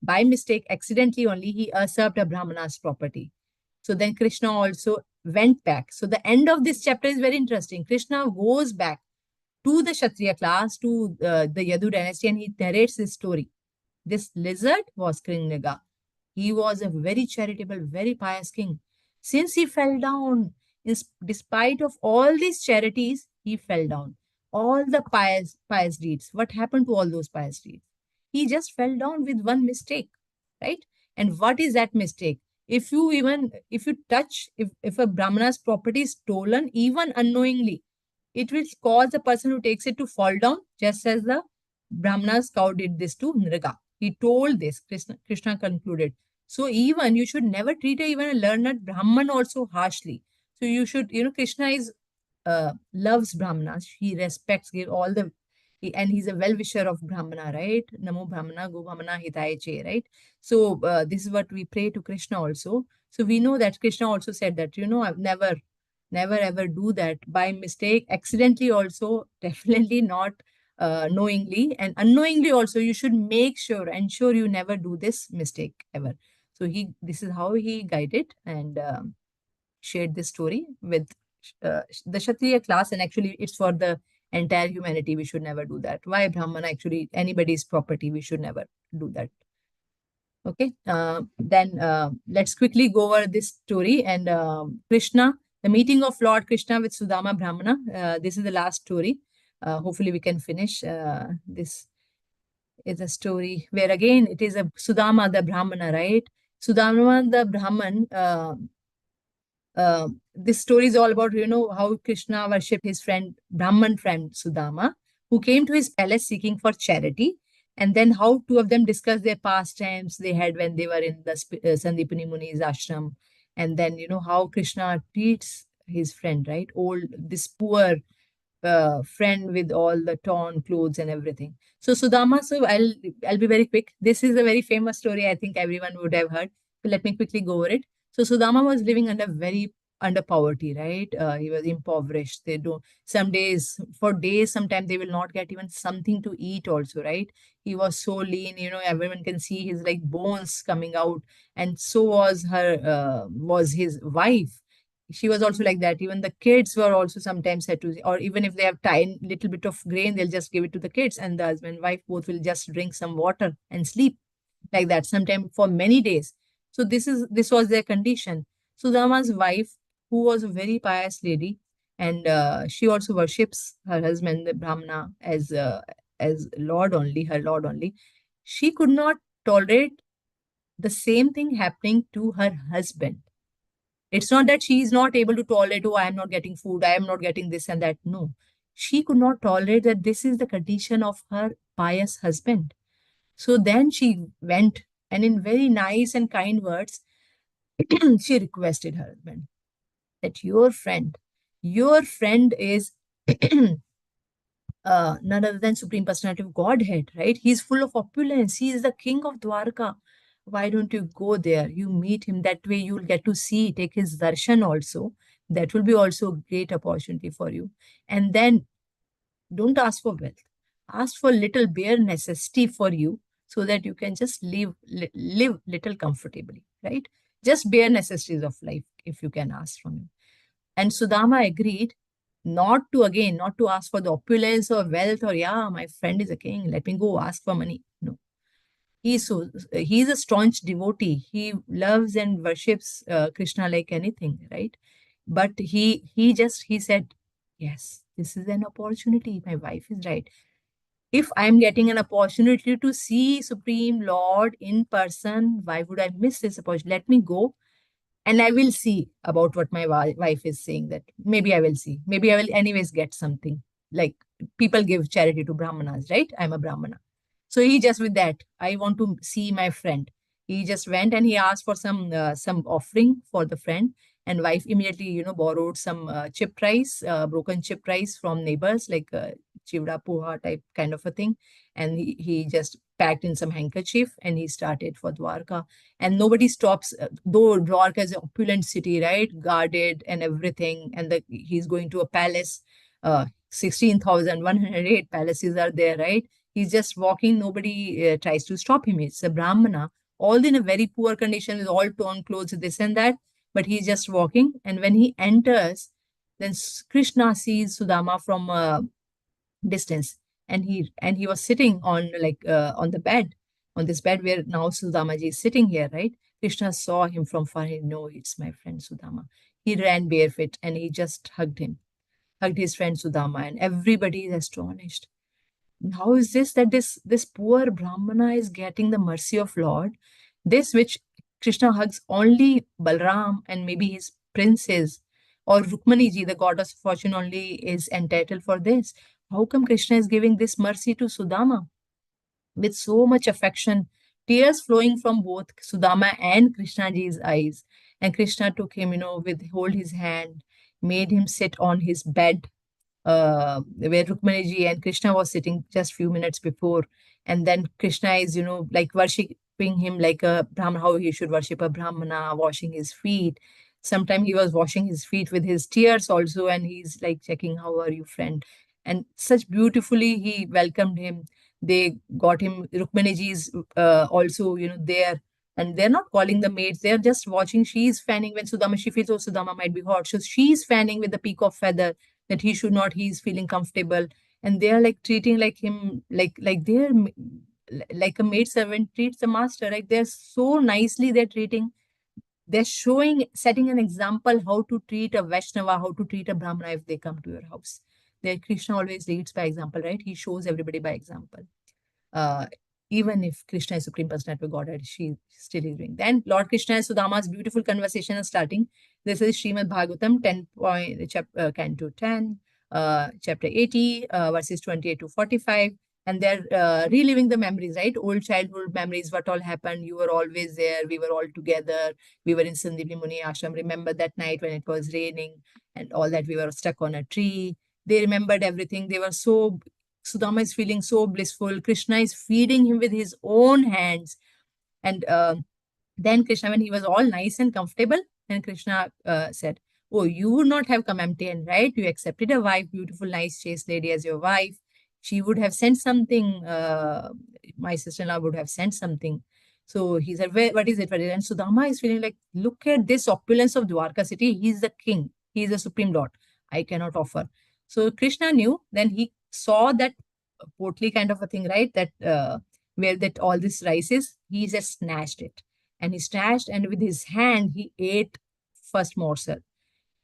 by mistake, accidentally only, he usurped a Brahmana's property. So then Krishna also went back. So the end of this chapter is very interesting. Krishna goes back to the Kshatriya class, to the Yadu dynasty, and he narrates this story. This lizard was King Niga. He was a very charitable, very pious king. Since he fell down, despite of all these charities, he fell down. All the pious deeds. What happened to all those pious deeds? He just fell down with one mistake, right? And what is that mistake? if you touch, if a Brahmana's property is stolen, even unknowingly, it will cause the person who takes it to fall down, just as the Brahmana's cow did this to Nriga. He told this, Krishna concluded. So even you should never treat even a learned Brahman also harshly. So you should, Krishna is loves Brahmanas. He respects, give all the, and he's a well-wisher of Brahmana, right? Namo Brahmana, Go Brahmana, Hitaye Che, right? So this is what we pray to Krishna also. So we know that Krishna also said that, I've never ever do that by mistake, accidentally also, definitely not knowingly, and unknowingly also. You should ensure you never do this mistake ever. So this is how he guided and shared this story with the Kshatriya class, and actually it's for the entire humanity. We should never do that. Why Brahmana actually anybody's property? We should never do that. Okay, then let's quickly go over this story. And Krishna, the meeting of Lord Krishna with Sudama Brahmana. This is the last story. Hopefully, we can finish. This is a story where again it is a Sudama the Brahmana, right? Sudama the Brahman. This story is all about, how Krishna worshipped his Brahman friend Sudama, who came to his palace seeking for charity, and then how two of them discussed their pastimes they had when they were in the Sandipani Muni's ashram, and then how Krishna treats his friend, right? Old, this poor friend with all the torn clothes and everything. So Sudama, so I'll be very quick. This is a very famous story. I think everyone would have heard. So let me quickly go over it. So Sudama was living under poverty, right? He was impoverished. They do some days for days. Sometimes they will not get even something to eat. Also, right? He was so lean. Everyone can see his like bones coming out, and so was his wife. She was also like that. Even the kids were also sometimes had to, or even if they have tiny little bit of grain, they'll just give it to the kids, and the husband and wife both will just drink some water and sleep like that, sometimes for many days. So this was their condition. Sudama's wife, who was a very pious lady, and she also worships her husband, the Brahmana, as Lord only, her Lord only. She could not tolerate the same thing happening to her husband. It's not that she is not able to tolerate, oh, I am not getting food, I am not getting this and that. No. She could not tolerate that this is the condition of her pious husband. So then she went and in very nice and kind words, she requested her husband that your friend is none other than Supreme Personality of Godhead, right? He's full of opulence. He is the king of Dwarka. Why don't you go there? You meet him. That way you'll get to see, take his darshan also. That will be also a great opportunity for you. And then don't ask for wealth. Ask for little bare necessity for you so that you can just live little comfortably, right? Just bare necessities of life, if you can ask from him. And Sudama agreed not to ask for the opulence or wealth or, yeah, my friend is a king, let me go ask for money. No. He's a staunch devotee. He loves and worships Krishna like anything, right? But he said, yes, this is an opportunity. My wife is right. If I'm getting an opportunity to see Supreme Lord in person, why would I miss this opportunity? Let me go and I will see about what my wife is saying. That maybe I will see. Maybe I will anyways get something. Like people give charity to Brahmanas, right? I'm a Brahmana. So he just with that, I want to see my friend. He just went and he asked for some offering for the friend, and wife immediately borrowed some chipped rice, broken chipped rice from neighbors, like chivda poha type kind of a thing, and he just packed in some handkerchief and he started for Dwarka. And nobody stops, though Dwarka is an opulent city, right? Guarded and everything, and he's going to a palace. 16,108 palaces are there, right? He's just walking. Nobody tries to stop him. It's a Brahmana, all in a very poor condition with all torn clothes, this and that. But he's just walking. And when he enters, then Krishna sees Sudama from a distance, and he was sitting on on the bed, on this bed where now Sudamaji is sitting here, right? Krishna saw him from far. He know it's my friend Sudama. He ran barefoot and he just hugged his friend Sudama, and everybody is astonished. How is this that this poor Brahmana is getting the mercy of Lord? This which Krishna hugs only Balram and maybe his princes, or Rukmani ji, the goddess of fortune, only is entitled for this? How come Krishna is giving this mercy to Sudama with so much affection, tears flowing from both Sudama and Krishna ji's eyes? And Krishna took him, with hold his hand, made him sit on his bed, where Rukmaniji and Krishna was sitting just few minutes before. And then Krishna is, like worshipping him like a Brahmana, how he should worship a Brahmana, washing his feet. Sometime he was washing his feet with his tears also, and he's like checking, how are you, friend? And such beautifully he welcomed him. They got him, Rukmaniji is also, there. And they're not calling the maids, they're just watching. She's fanning when Sudama, she feels, oh, Sudama might be hot. So she's fanning with the peak of feather that he should not, he's feeling comfortable. And they are like treating like him, like they're like a maid servant treats a master, right? They're so nicely they're treating, they're showing, setting an example how to treat a Vaishnava, how to treat a Brahmana if they come to your house. There, Krishna always leads by example, right? He shows everybody by example. uh, Even if Krishna is Supreme Personality of Godhead, she still is doing. Then Lord Krishna and Sudama's beautiful conversation is starting. This is Srimad Bhagavatam, 10 point, Canto 10, chapter 80, verses 28 to 45. And they're reliving the memories, right? Old childhood memories, what all happened. You were always there. We were all together. We were in Sandipni Muni Ashram. Remember that night when it was raining and all that, we were stuck on a tree. They remembered everything. They were so, Sudama is feeling so blissful. Krishna is feeding him with his own hands. And then Krishna, when he was all nice and comfortable, then Krishna said, oh, you would not have come empty-handed, right? You accepted a wife, beautiful, nice, chaste lady as your wife. She would have sent something. My sister-in-law would have sent something. So he said, what is it? And Sudama is feeling like, look at this opulence of Dwarka city. He's the king. He's the supreme lord. I cannot offer. So Krishna knew. Then he saw that portly kind of a thing, right? That where that all this rice is. He just snatched it, and he snatched, and with his hand he ate first morsel.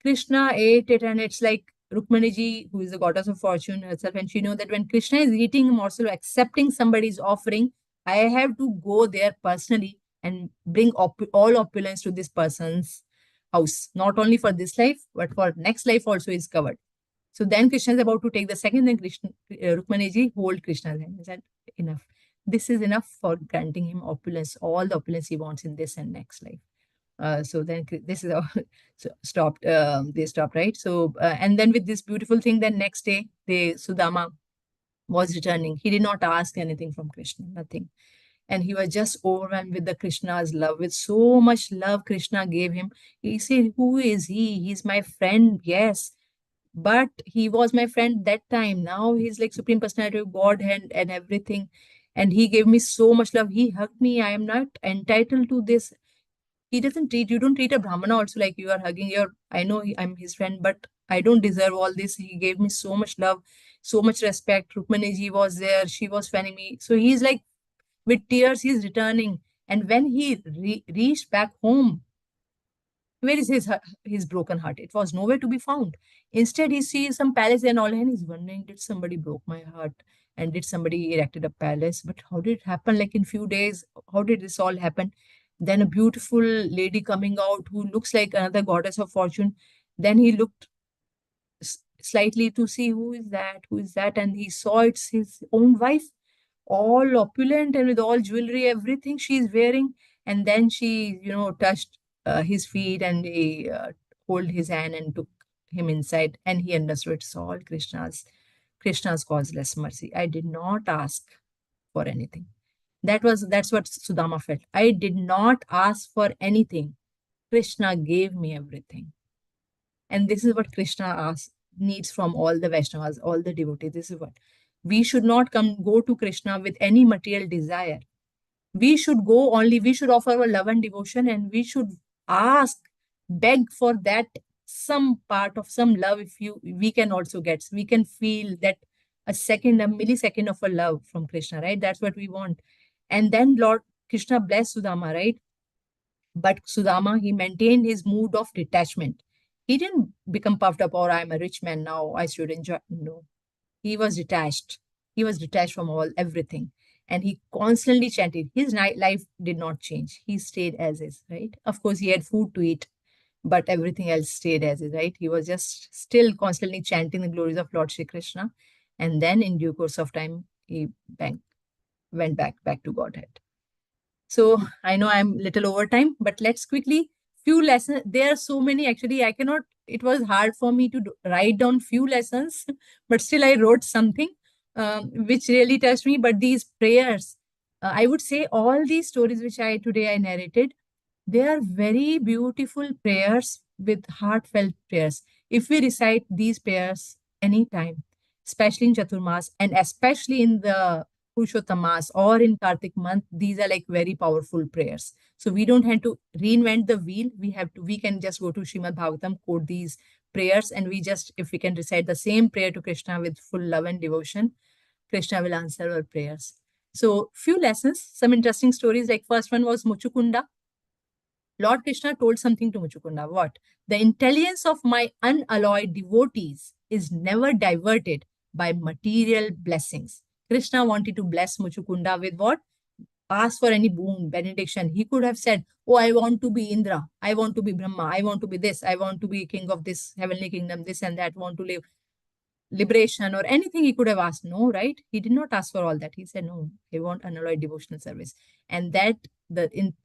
Krishna ate it, and it's like Rukmaniji, who is the goddess of fortune herself, and she know that when Krishna is eating a morsel, accepting somebody's offering, I have to go there personally and bring all opulence to this person's house. Not only for this life, but for next life also is covered. So then Krishna is about to take the second, then Krishna, Rukmaniji hold Krishna's hand. He said, enough. This is enough for granting him opulence, all the opulence he wants in this and next life. So then this is all so stopped. They stopped, right? So and then with this beautiful thing, then next day, Sudama was returning. He did not ask anything from Krishna, nothing. And he was just overwhelmed with the Krishna's love, with so much love Krishna gave him. He said, who is he? He's my friend, yes, but he was my friend that time. Now he's like Supreme Personality of Godhead and everything. And he gave me so much love. He hugged me. I am not entitled to this. He doesn't treat, you don't treat a Brahmana also like you are hugging your, I know I'm his friend, but I don't deserve all this. He gave me so much love, so much respect. Rukmaniji was there. She was fanning me. So he's like, with tears, he's returning. And when he reached back home, where is his broken heart? It was nowhere to be found. Instead, he sees some palace and all, and he's wondering, did somebody broke my heart? And did somebody erected a palace? But how did it happen? Like in few days, how did this all happen? Then a beautiful lady coming out who looks like another goddess of fortune. Then he looked slightly to see who is that, and he saw it's his own wife, all opulent and with all jewelry, everything she's wearing. And then she, touched his feet, and he hold his hand and took him inside, and he understood it's all Krishna's causeless mercy. I did not ask for anything. That's what Sudama felt. I did not ask for anything. Krishna gave me everything. And this is what Krishna asks, needs from all the Vaishnavas, all the devotees. This is what we should not go to Krishna with any material desire. We should go only, we should offer our love and devotion, and we should ask, beg for that some part of some love. If we can also get, we can feel that a second, a millisecond of a love from Krishna, right? That's what we want. And then Lord Krishna blessed Sudama, right? But Sudama, he maintained his mood of detachment. He didn't become puffed up, or I'm a rich man now, I should enjoy. No, he was detached. He was detached from all everything. and he constantly chanted. His life did not change. He stayed as is, right? Of course, he had food to eat, but everything else stayed as is, right? He was just still constantly chanting the glories of Lord Shri Krishna. And then in due course of time, he went back to Godhead. So I know I'm little over time, but let's quickly few lessons. There are so many actually. I cannot. It was hard for me to write down few lessons, but still I wrote something which really touched me. But these prayers, I would say, all these stories which I narrated, they are very beautiful prayers with heartfelt prayers. If we recite these prayers anytime, especially in Chaturmas and especially in the Purushottam or in Kartik month, these are like very powerful prayers. So we don't have to reinvent the wheel. We can just go to Srimad Bhagavatam, quote these prayers, and we just, if we can recite the same prayer to Krishna with full love and devotion, Krishna will answer our prayers. So few lessons, some interesting stories. Like first one was Muchukunda. Lord Krishna told something to Muchukunda. What? The intelligence of my unalloyed devotees is never diverted by material blessings. Krishna wanted to bless Muchukunda with what? Ask for any boon, benediction. He could have said, oh, I want to be Indra. I want to be Brahma. I want to be this. I want to be king of this heavenly kingdom, this and that. Want to live liberation or anything he could have asked. No, right? He did not ask for all that. He said, no, I want unalloyed devotional service. And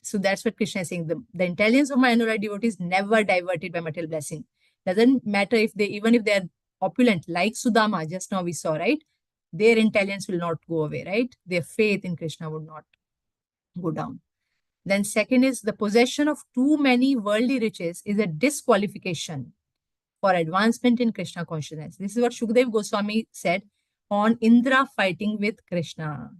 so that's what Krishna is saying. The intelligence of my unalloyed devotees never diverted by material blessing. Doesn't matter if even if they're opulent, like Sudama, just now we saw, right? Their intelligence will not go away, right? Their faith in Krishna would not go down. Then second is the possession of too many worldly riches is a disqualification for advancement in Krishna consciousness. This is what Shukdev Goswami said on Indra fighting with Krishna.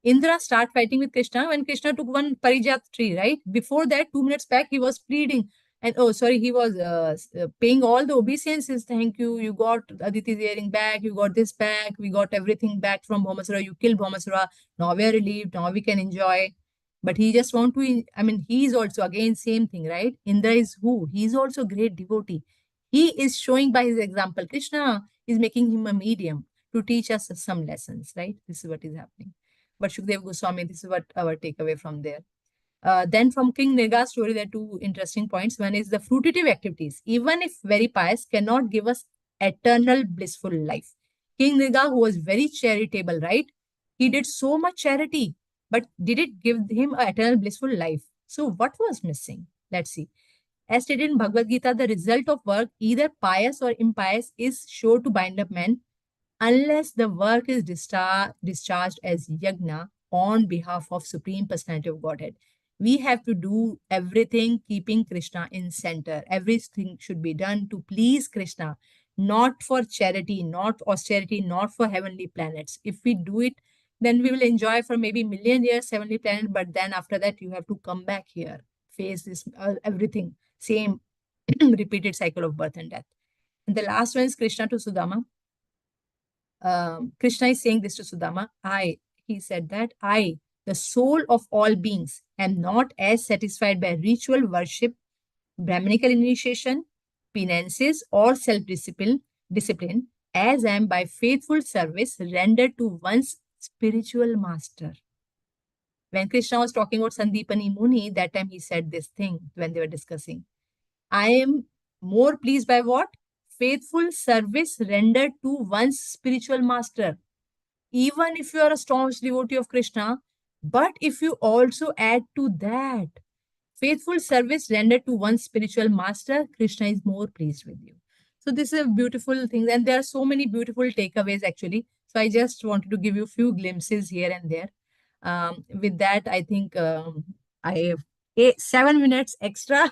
Indra start fighting with Krishna when Krishna took one parijat tree, right? Before that, 2 minutes back, he was pleading. And oh, sorry, he was paying all the obeisances. Thank you. You got Aditi's earring back. You got this back. We got everything back from Bhaumasura. You killed Bhaumasura. Now we are relieved. Now we can enjoy. But he just want to, I mean, he is also, again, same thing, right? Indra is who? He is also a great devotee. He is showing by his example. Krishna is making him a medium to teach us some lessons, right? This is what is happening. But Shukdev Goswami, this is what our takeaway from there. Then from King Nirga's story, there are two interesting points. One is the fruitative activities, even if very pious, cannot give us eternal blissful life. King Nirga, who was very charitable, right? He did so much charity, but did it give him an eternal blissful life? So what was missing? Let's see. As stated in Bhagavad Gita, the result of work, either pious or impious, is sure to bind up men unless the work is discharged as yajna on behalf of Supreme Personality of Godhead. We have to do everything keeping Krishna in center. Everything should be done to please Krishna, not for charity, not austerity, not for heavenly planets. If we do it, then we will enjoy for maybe million years heavenly planet, but then after that you have to come back here, face this everything, same repeated cycle of birth and death. And the last one is Krishna to Sudama. Krishna is saying this to Sudama. He said that I, the soul of all beings, am not as satisfied by ritual worship, Brahminical initiation, penances, or discipline as I am by faithful service rendered to one's spiritual master. When Krishna was talking about Sandipani Muni, that time he said this thing when they were discussing. I am more pleased by what? Faithful service rendered to one's spiritual master. Even if you are a staunch devotee of Krishna, but if you also add to that faithful service rendered to one's spiritual master, Krishna is more pleased with you. So this is a beautiful thing. And there are so many beautiful takeaways actually. So I just wanted to give you a few glimpses here and there. With that, I think I have 7 minutes extra,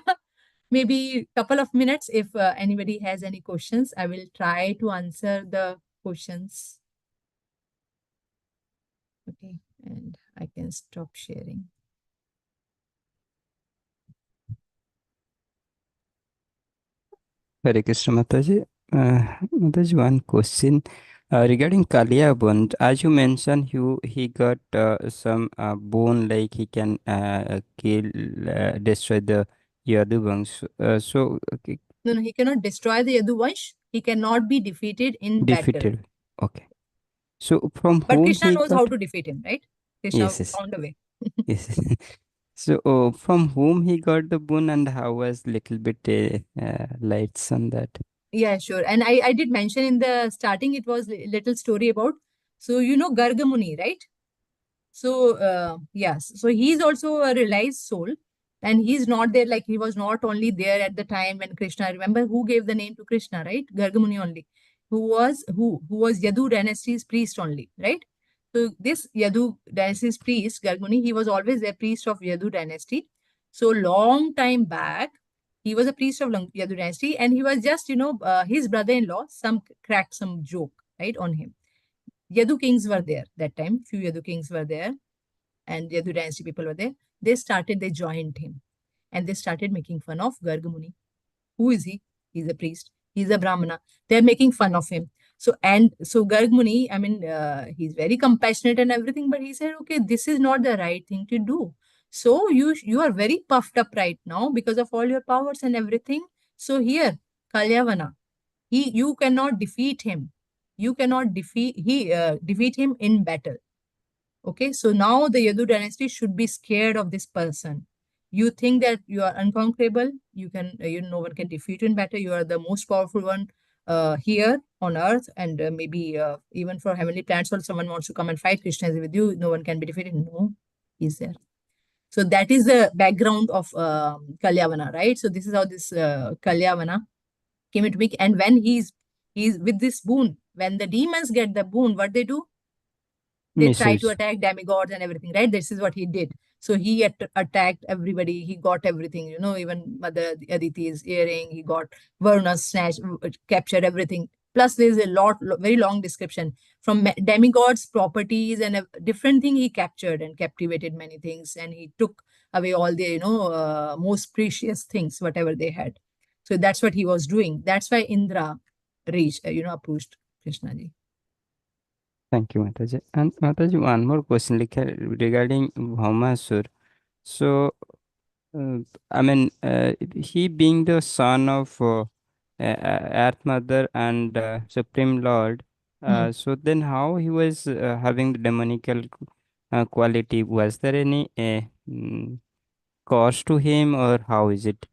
maybe couple of minutes. If anybody has any questions, I will try to answer the questions. Okay, and I can stop sharing. Hare Krishna Mataji. Mataji, one question regarding Kaliyabund. As you mentioned, he got some bone, like he can kill, destroy the Yaduvans. So okay, No, he cannot destroy the Yaduvansh. He cannot be defeated in battle. defeated. Okay. So from But whom Krishna he knows how got? to defeat him, right? Krishna Yes, yes, found a way. yes. So, from whom he got the boon and how was little bit lights on that? Yeah, sure. And I did mention in the starting, it was little story about, so you know Gargamuni, right? So, yes, so he's also a realized soul, and he's not there, like he was not only there at the time when Krishna. Remember who gave the name to Krishna, right? Gargamuni only, who was Yadu dynasty's priest only, right? So this Yadu dynasty's priest, Gargamuni, he was always a priest of Yadu dynasty. So long time back, he was a priest of Yadu dynasty, and he was just his brother-in-law some cracked some joke right on him. Yadu kings were there that time. Few Yadu kings were there, and the other dynasty people were there. They joined him, and they started making fun of Gargamuni. Who is he? He's a priest. He's a Brahmana. They're making fun of him. So Gargamuni, I mean, he's very compassionate and everything, but he said, okay, this is not the right thing to do. So you are very puffed up right now because of all your powers and everything. So here, Kalyavana, you cannot defeat him. You cannot defeat him in battle. Okay, so now the Yadu dynasty should be scared of this person. You think that you are unconquerable, you can, no one can defeat you in battle. You are the most powerful one here on earth, and maybe even for heavenly planets, or someone wants to come and fight. Krishna is with you, no one can be defeated. No, he's there. So that is the background of Kalyavana, right? So this is how this Kalyavana came into being. And when he's with this boon, when the demons get the boon, what they do? They try to Misuse. attack demigods and everything, right? This is what he did. So he attacked everybody. He got everything, even Mother Aditi's earring. He got Varuna's snatch, captured everything. Plus, there's a very long description from demigods' properties and a different thing he captured and captivated many things. And he took away all the, most precious things, whatever they had. So that's what he was doing. That's why Indra reached, approached Krishna ji. Thank you, Mataji. And Mataji, one more question regarding Bhaumasur. So, I mean, he being the son of Earth Mother and Supreme Lord, Hmm. so then how he was having the demonical quality? Was there any cause to him, or how is it?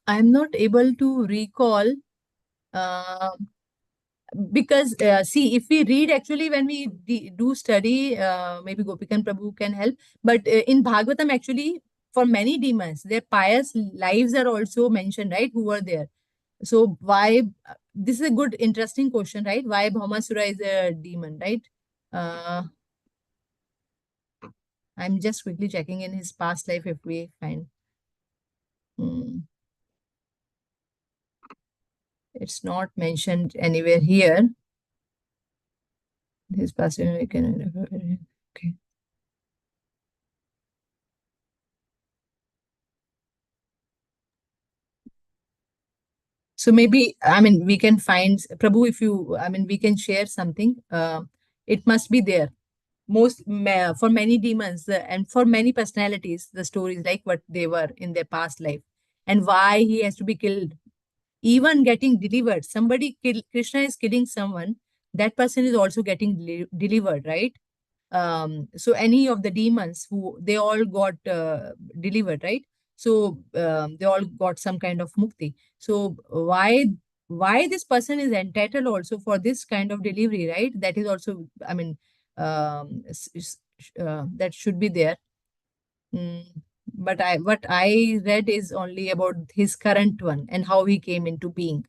I'm not able to recall uh, because see, if we read actually when we do study, maybe Gopikan Prabhu can help. But in Bhagavatam, actually, for many demons, their pious lives are also mentioned, right? Who were there? So why? This is a good, interesting question, right? Why Bhaumasura is a demon, right? Uh, I'm just quickly checking in his past life if we find. Hmm, it's not mentioned anywhere here. His past life. Okay. So maybe, I mean, we can find Prabhu, if you, I mean, we can share something. It must be there. For many demons and for many personalities, the stories like what they were in their past life and why he has to be killed, even getting delivered. Krishna is killing someone, that person is also getting delivered, right? So any of the demons who they all got delivered, right? So they all got some kind of mukti. So why this person is entitled also for this kind of delivery, right? That is also, I mean, that should be there. Mm, but what I read is only about his current one and how he came into being.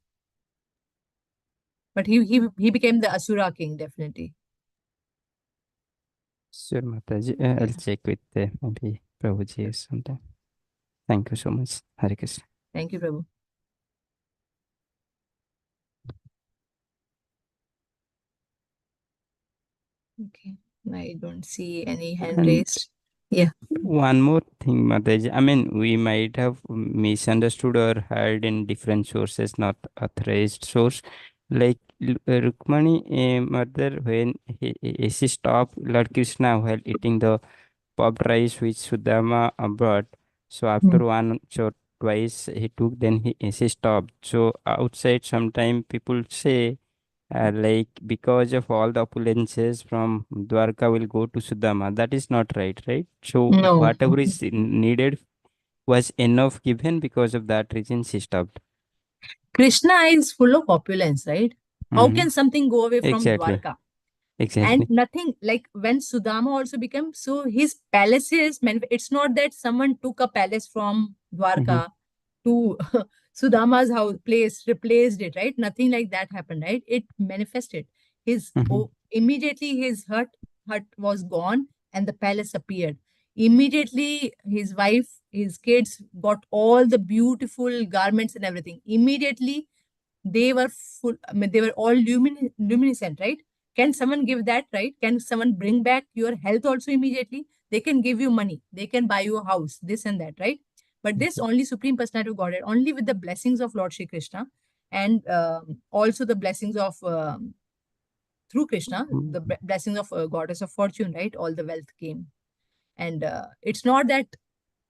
But he became the Asura king, definitely. Sure, Mataji. I'll Yeah. check with maybe Prabhuji or something. Thank you so much. Hare Krishna. Thank you, Prabhu. Okay. I don't see any hand And raised. Yeah. one more thing, Mataji. I mean, we might have misunderstood or heard in different sources, not authorized source. Like Rukmani, mother, when she stopped Lord Krishna while eating the popped rice which Sudama brought. So after Mm. one or twice he took, then he stopped. So outside, sometime people say like because of all the opulences from Dwarka will go to Sudama. That is not right, right? So No. whatever is needed was enough given, because of that reason she stopped. Krishna is full of opulence, right? How Mm-hmm. can something go away from Exactly. Dwarka? And Exactly. nothing, like when Sudama also became, so his palaces, it's not that someone took a palace from Mm-hmm. Dwarka to Sudama's house place, replaced it, right? Nothing like that happened, right? It manifested. Mm-hmm. Immediately his hut was gone and the palace appeared. Immediately his wife, his kids got all the beautiful garments and everything. Immediately they were full, I mean, they were all luminescent, right? Can someone give that, right? Can someone bring back your health also immediately? They can give you money, they can buy you a house, this and that, right? But this only Supreme Personality of Godhead, only with the blessings of Lord Shri Krishna, and also the blessings of through Krishna, the Mm-hmm. blessings of Goddess of Fortune, right? All the wealth came, and it's not that,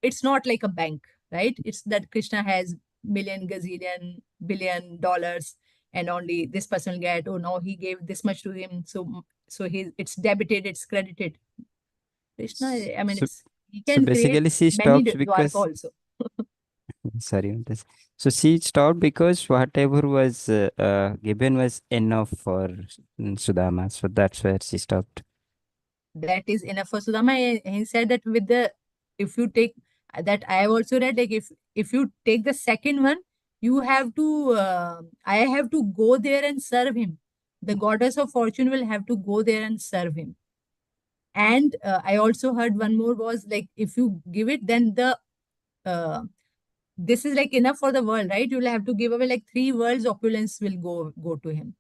it's not like a bank, right? It's that Krishna has million, gazillion, $1 billion, and only this person will get. Oh no, he gave this much to him, so it's debited, it's credited. Krishna, I mean, So, it's he so can create basically she many stops Dwarka because also. sorry on this. So she stopped because whatever was given was enough for Sudama. So that's where she stopped. That is enough for Sudama. He said that with the, if you take that, I have also read, like if you take the second one, you have to I have to go there and serve him. The Goddess of Fortune will have to go there and serve him. And I also heard one more was like, if you give it, then the uh, this is like enough for the world, right? You'll have to give away like 3 worlds opulence will go to him.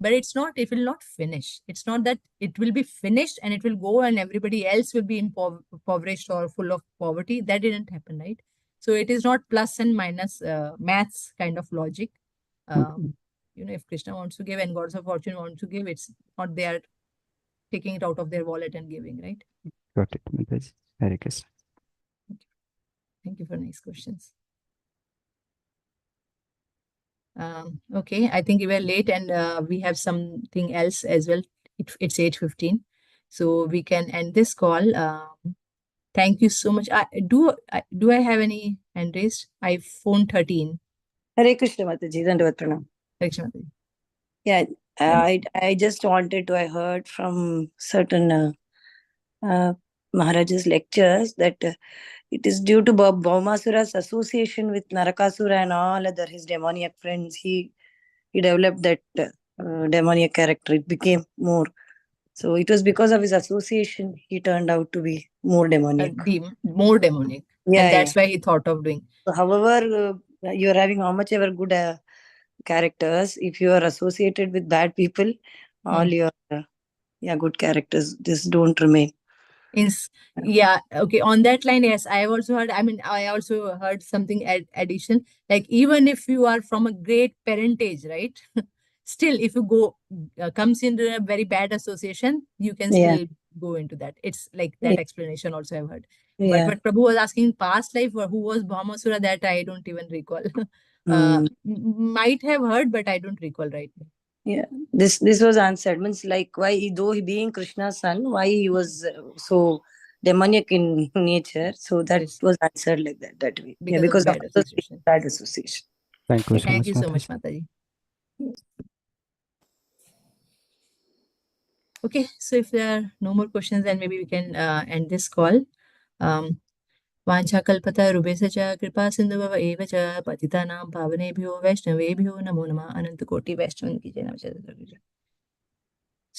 But it's not, it will not finish. It's not that it will be finished and it will go and everybody else will be impoverished or full of poverty. That didn't happen, right? So it is not plus and minus maths kind of logic. Mhm. If Krishna wants to give and Gods of Fortune wants to give, it's not they are taking it out of their wallet and giving, right? Got it, Mataji. Hare Krishna. Thank you for nice questions. Okay, I think we were late and we have something else as well. It's 8:15. So we can end this call. Thank you so much. Do I have any hand raised? iPhone 13. Hare Krishna Mataji, Dandavat Pranam. Correction, Mataji. Yeah, And I just wanted to, I heard from certain Maharaja's lectures that it is due to Bhaumasura's association with Narakasura and all other his demoniac friends. He developed that demoniac character. It became more. So it was because of his association he turned out to be more demoniac. more demonic. And Yeah, yeah. that's why he thought of doing. So however, you're having how much ever good characters, if you are associated with bad people, all Hmm. your good characters just don't remain. Yeah, okay. On that line, yes, I have also heard. I mean, I also heard something addition. Like even if you are from a great parentage, right? Still, if you go comes into a very bad association, you can Yeah, still go into that. It's like yeah, that explanation also I've heard. But yeah. what Prabhu was asking past life, or who was Bhamasura, that I don't even recall. Mm, Might have heard, but I don't recall right now. yeah. This was answered. Means like why though he being Krishna's son, why he was so demoniac in nature. So that Yes, was answered like that, that way. Yeah, because of the because of bad association. bad association. Thank you Yeah. so Thank much, you so much, Mataji. Mataji. Okay, so if there are no more questions, then maybe we can end this call. Um, वाञ्छाकल्पता रुभेश च कृपा सिन्धुभव एव च पतितानां पावनेभ्यो वैष्णवेभ्यो नमो नमः अनंत कोटि वैष्णव की जय नमः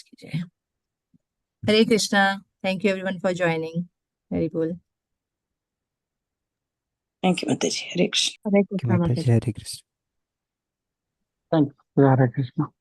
की जय हरे Krishna thank you everyone for joining Hari बोल Thank you, Mataji. Hare Krishna. Hare Thank you, Krishna Mataji. Mataji. Hare Krishna. Thank you. Hare Krishna.